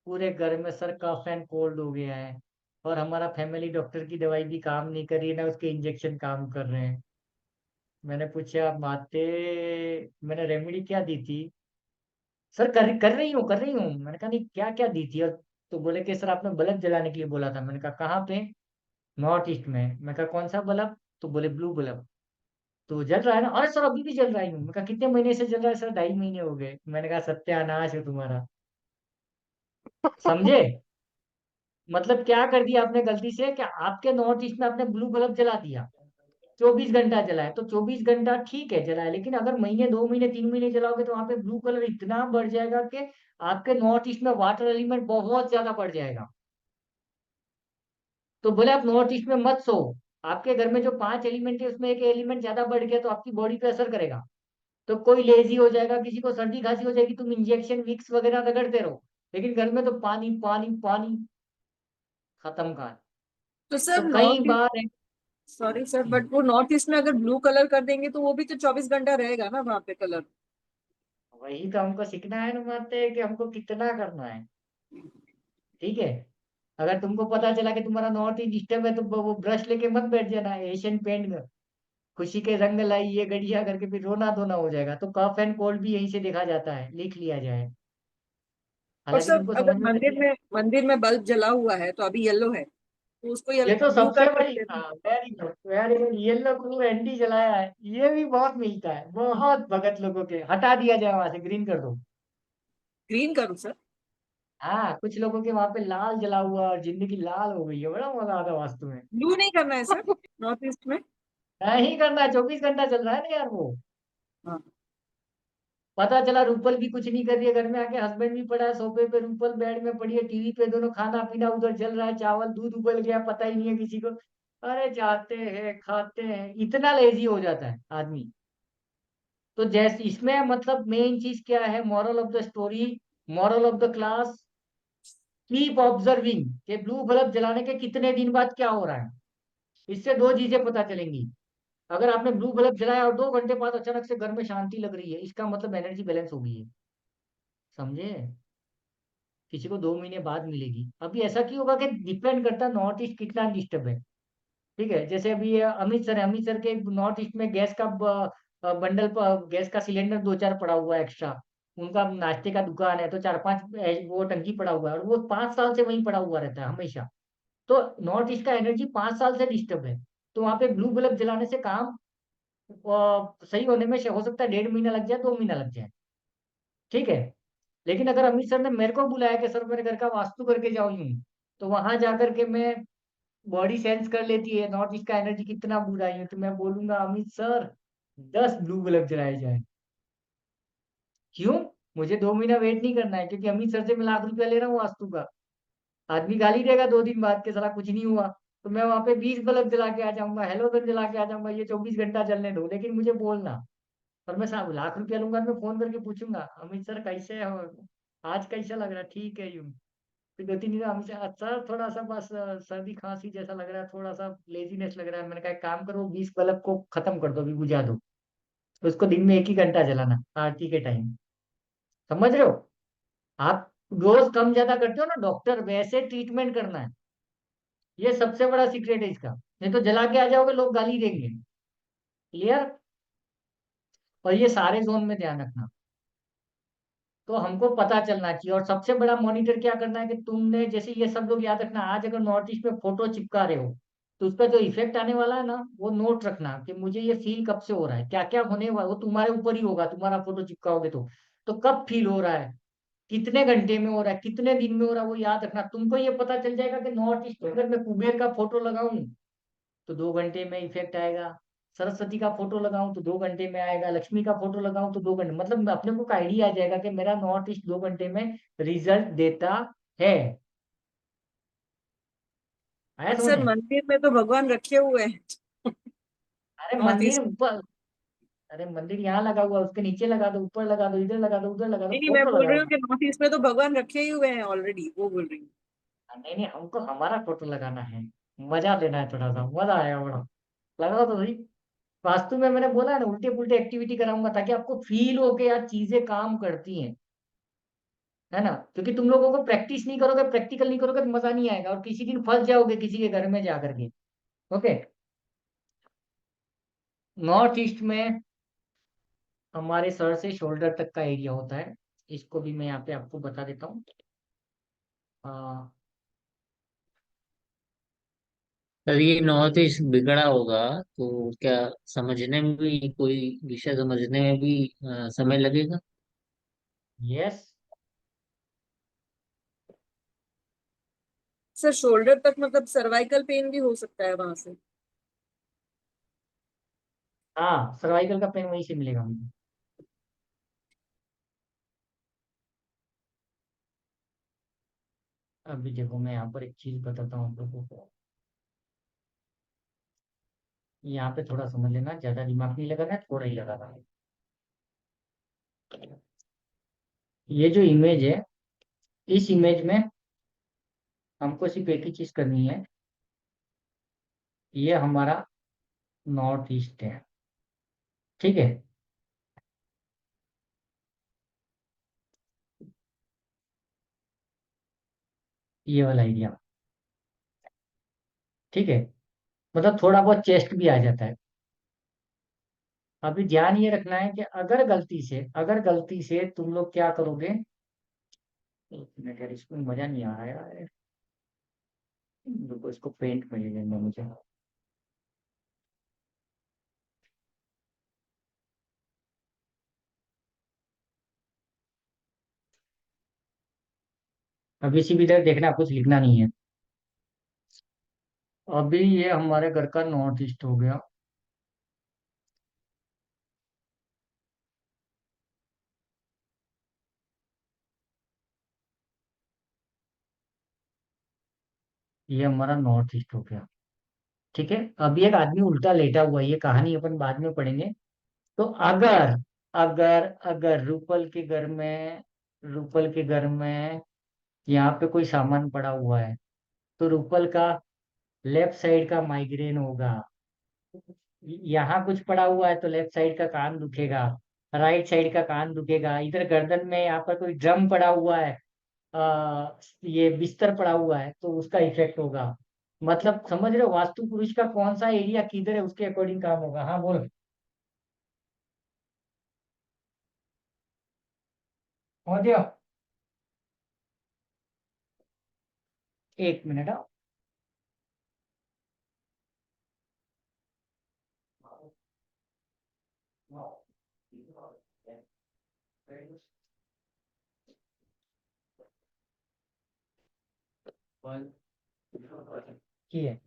A: पूरे घर में सर कफ एंड कोल्ड हो गया है, और हमारा फैमिली डॉक्टर की दवाई भी काम नहीं कर रही है, ना उसके इंजेक्शन काम कर रहे हैं। मैंने पूछा माते, मैंने रेमेडी क्या दी थी, सर कर रही हूँ। मैंने कहा नहीं क्या क्या दी थी, और तो बोले कि सर आपने बल्ब जलाने के लिए बोला था। मैंने कहा कहाँ पे, नॉर्थ ईस्ट में। मैं कहा कौन सा बल्ब, तो बोले ब्लू बल्ब। तो जल रहा है ना, अरे सर अभी भी जल रहा हूँ। मैं कहा कितने महीने से जल रहा है, सर 2.5 महीने हो गए। मैंने कहा सत्यानाश है तुम्हारा, समझे। मतलब क्या कर दिया आपने गलती से, कि आपके नॉर्थ ईस्ट में आपने ब्लू बल्ब जला दिया, 24 घंटा जला है, तो 24 घंटा ठीक है जला है, लेकिन अगर महीने 2 महीने 3 महीने जलाओगे तो वहां पे ब्लू कलर इतना बढ़ जाएगा कि आपके नॉर्थ ईस्ट में वाटर एलिमेंट बहुत ज्यादा बढ़ जाएगा। तो बोले आप नॉर्थ ईस्ट में मत सो, आपके घर में जो 5 एलिमेंट है उसमें एक एलिमेंट ज्यादा बढ़ गया तो आपकी बॉडी पे असर करेगा। तो कोई लेजी हो जाएगा, किसी को सर्दी खांसी हो जाएगी, तुम इंजेक्शन विक्स वगैरह रगड़ते रहो, लेकिन घर में तो पानी पानी पानी, खत्म का।
F: तो
A: तो
F: सर
A: कई
F: north
A: bar
F: sorry sir, but वो नॉर्थ ईस्ट में अगर ब्लू कलर कर देंगे तो वो भी तो 24 घंटा रहेगा ना वहां पे कलर।
A: वही तो हमको सीखना है ना, मानते हैं कि हमको कितना करना है, ठीक है। अगर तुमको पता चला कि तुम्हारा नॉर्थ ईस्ट डिस्टर्ब है, तो वो ब्रश लेके मत बैठ जाना एशियन पेंट में, खुशी के रंग लाई ये गड़िया करके फिर रोना धोना हो जाएगा। तो कफ एंड कोल्ड भी यहीं से देखा जाता है, लिख लिया जाए।
F: और
A: हालांकि
F: सर
A: तुमको
F: अगर
A: समझ में नहीं है।
F: मंदिर में बल्ब जला हुआ है तो अभी येलो है, तो उसको
A: ये तो
F: ब्लू
A: सबसे
F: कर
A: बड़ी,
F: सकते हैं।
A: Very good very good, yellow blue anti जलाया है, ये भी बहुत मिलता है, बहुत भगत लोगों के। हटा दिया जाए वहां से, ग्रीन कर दो।
F: ग्रीन करूँ सर?
A: हाँ, कुछ लोगों के वहां पे लाल जला हुआ और जिंदगी लाल हो गई है, बड़ा मजा आता है वास्तु में।
F: ब्लू नहीं करना है सर नॉर्थ ईस्ट में?
A: नहीं करना है, 24 घंटा चल रहा है ना यार वो।
F: हाँ।
A: पता चला रूपल भी कुछ नहीं कर रही है, घर में आके हस्बैंड भी पड़ा है सोफे पे, रूपल बेड में पड़ी है, टीवी पे, दोनों खाना पीना उधर चल रहा है, चावल दूध उबल गया, पता ही नहीं है किसी को। अरे जाते हैं खाते हैं, इतना लेजी हो जाता है आदमी। तो जैसे इसमें मतलब मेन चीज क्या है, moral of the story, moral of the class, keep observing कि ब्लू बल्ब जलाने के कितने दिन बाद क्या हो रहा है। इससे दो चीजें पता चलेंगी। अगर आपने ब्लू बल्ब जलाया और 2 घंटे बाद अचानक से घर में शांति लग रही है, इसका मतलब एनर्जी बैलेंस हो गई है। समझे? किसी को 2 महीने बाद मिलेगी। अभी ऐसा क्यों होगा कि डिपेंड करता है नॉर्थ ईस्ट कितना डिस्टर्ब है। ठीक है, जैसे अभी ये अमृतसर है, अमृतसर के नॉर्थ ईस्ट में गैस का बंडल, गैस का सिलेंडर 2-4 पड़ा हुआ है एक्स्ट्रा। उनका नाश्ते का दुकान है तो 4-5 वो टंकी पड़ा हुआ है, और वो 5 साल से वहीं पड़ा हुआ रहता है हमेशा। तो नॉर्थ ईस्ट का एनर्जी 5 साल से डिस्टर्ब है। तो वहां पे ब्लू बल्ब जलाने से काम सही होने में हो सकता है 1.5 महीना लग जाए, 2 महीना लग जाए। ठीक है। लेकिन अगर अमित सर ने मेरे को बुलाया कि सर मेरे घर का वास्तु करके जाओ यूं, तो वहां जाकर के मैं, बॉडी सेंस कर लेती है नॉर्थ ईस्ट का एनर्जी कितना बुरा है, तो मैं बोलूंगा अमित सर 10 ब्लू बल्ब जलाए जाए। क्यों? मुझे 2 महीना वेट नहीं करना है, क्योंकि अमित सर से मैं लाख रुपया ले रहा हूँ वास्तु का। आदमी गाली देगा 2 दिन बाद के साला कुछ नहीं हुआ। तो मैं वहां पे 20 बल्ब जला के आ जाऊंगा, हेलोजन जला के आ जाऊंगा, ये 24 घंटा जलने दो, लेकिन मुझे बोलना। और मैं साहब लाख रुपया लूंगा, मैं फोन करके पूछूंगा अमित सर कैसे हो, आज कैसा लग रहा है, ठीक है यूं। फिर 2-3 दिन हमसे, अच्छा थोड़ा सा बस सर्दी खांसी जैसा लग रहा है, थोड़ा सा लेजीनेस लग रहा है। मैंने कहा एक काम करो, 20 बल्ब को खत्म कर दो, अभी बुझा दो। तो उसको दिन में एक ही घंटा जलाना आरती के टाइम। समझ रहे हो? आप डोज कम ज्यादा करते हो ना डॉक्टर, वैसे ट्रीटमेंट करना है। ये सबसे बड़ा सीक्रेट है इसका। नहीं तो जला के आ जाओगे, लोग गाली देंगे। क्लियर? और ये सारे जोन में ध्यान रखना। तो हमको पता चलना चाहिए। और सबसे बड़ा मॉनिटर क्या करना है कि तुमने, जैसे ये सब लोग याद रखना, आज अगर नॉर्थ ईस्ट में फोटो चिपका रहे हो, तो उसका जो इफेक्ट आने वाला है ना, वो नोट रखना कि मुझे ये फील कब से हो रहा है, क्या क्या होने वाला, वो तुम्हारे ऊपर ही होगा, तुम्हारा फोटो चिपकाओगे तो कब फील हो रहा है, कितने घंटे में हो रहा है, कितने दिन में हो रहा है, वो याद रखना। तुमको ये पता चल जाएगा कि नॉर्थ ईस्ट में अगर मैं कुबेर का फोटो लगाऊं तो 2 घंटे में इफेक्ट आएगा, सरस्वती का फोटो लगाऊं तो 2 घंटे में आएगा, लक्ष्मी का फोटो लगाऊं तो 2 घंटे, मतलब अपने को आइडिया आ जाएगा कि मेरा नॉर्थ ईस्ट 2 घंटे में रिजल्ट देता है। आया
F: बट
A: समझ
F: सर
A: में?
F: मंदिर में तो भगवान रखे हुए हैं
A: अरे
F: नॉर्थ
A: मंदिर
F: ईस्ट।
A: ऊपर, अरे मंदिर यहाँ लगा हुआ है, उसके नीचे लगा दो, ऊपर लगा दो, इधर लगा दो, उधर लगा दो,
F: नहीं नहीं, मैं
A: फोटो
F: बोल रही
A: लगाओ।
F: हूँ कि नॉर्थ ईस्ट में तो भगवान रखे ही हुए हैं ऑलरेडी, वो बोल रही हूँ।
A: नहीं नहीं, हमको हमारा फोटो लगाना है, मजा लेना है, थोड़ा सा मजा आएगा बड़ा। लगाओ तो सही। वास्तु में मैंने बोला है ना, उल्टे पुल्टे एक्टिविटी कराऊंगा ताकि आपको फील हो के यार चीजें काम करती हैं। है ना? क्योंकि तुम लोगों को प्रैक्टिस नहीं करोगे, प्रैक्टिकल नहीं करोगे तो मजा नहीं आएगा, और किसी दिन फंस जाओगे किसी के घर में जा करके। ओके। नॉर्थ ईस्ट में हमारे सर से शोल्डर तक का एरिया होता है। इसको भी मैं यहाँ पे आपको बता देता हूँ। आ,
G: सर ये नॉर्थ ईस्ट बिगड़ा होगा तो क्या समझने में भी, कोई विषय समझने में भी समय लगेगा?
A: यस।
F: सर शोल्डर तक मतलब सर्वाइकल पेन भी हो सकता है वहां से?
A: हाँ, सर्वाइकल का पेन वहीं से मिलेगा मुझे। अभी देखो मैं यहाँ पर एक चीज बताता हूँ आप लोगों को। यहाँ पे थोड़ा समझ लेना, ज्यादा दिमाग नहीं लगाना है, थोड़ा ही लगाना है। ये जो इमेज है, इस इमेज में हमको सिर्फ एक ही चीज करनी है। ये हमारा नॉर्थ ईस्ट है। ठीक है। ये वाला एरिया। ठीक है। मतलब थोड़ा बहुत चेस्ट भी आ जाता है। अभी ध्यान ये रखना है कि अगर गलती से तुम लोग क्या करोगे। एक मिनट यार, इसमें मजा नहीं आ रहा है यार। रुको, इसको पेंट में ले लेना मुझे। अभी इसी भी इधर देखना, कुछ लिखना नहीं है। अभी ये हमारे घर का नॉर्थ ईस्ट हो गया। ये हमारा नॉर्थ ईस्ट हो गया। ठीक है, अभी एक आदमी उल्टा लेटा हुआ है, ये कहानी अपन बाद में पढ़ेंगे। तो अगर अगर अगर रूपल के घर में यहाँ पे कोई सामान पड़ा हुआ है, तो रूपल का लेफ्ट साइड का माइग्रेन होगा। यहाँ कुछ पड़ा हुआ है तो लेफ्ट साइड का कान दुखेगा, राइट साइड का कान दुखेगा। इधर गर्दन में यहाँ पर कोई ड्रम पड़ा हुआ है, ये बिस्तर पड़ा हुआ है, तो उसका इफेक्ट होगा। मतलब समझ रहे हो, वास्तु पुरुष का कौन सा एरिया किधर है उसके अकॉर्डिंग काम होगा। हाँ बोलो। पहुंच गया? एक मिनट। की है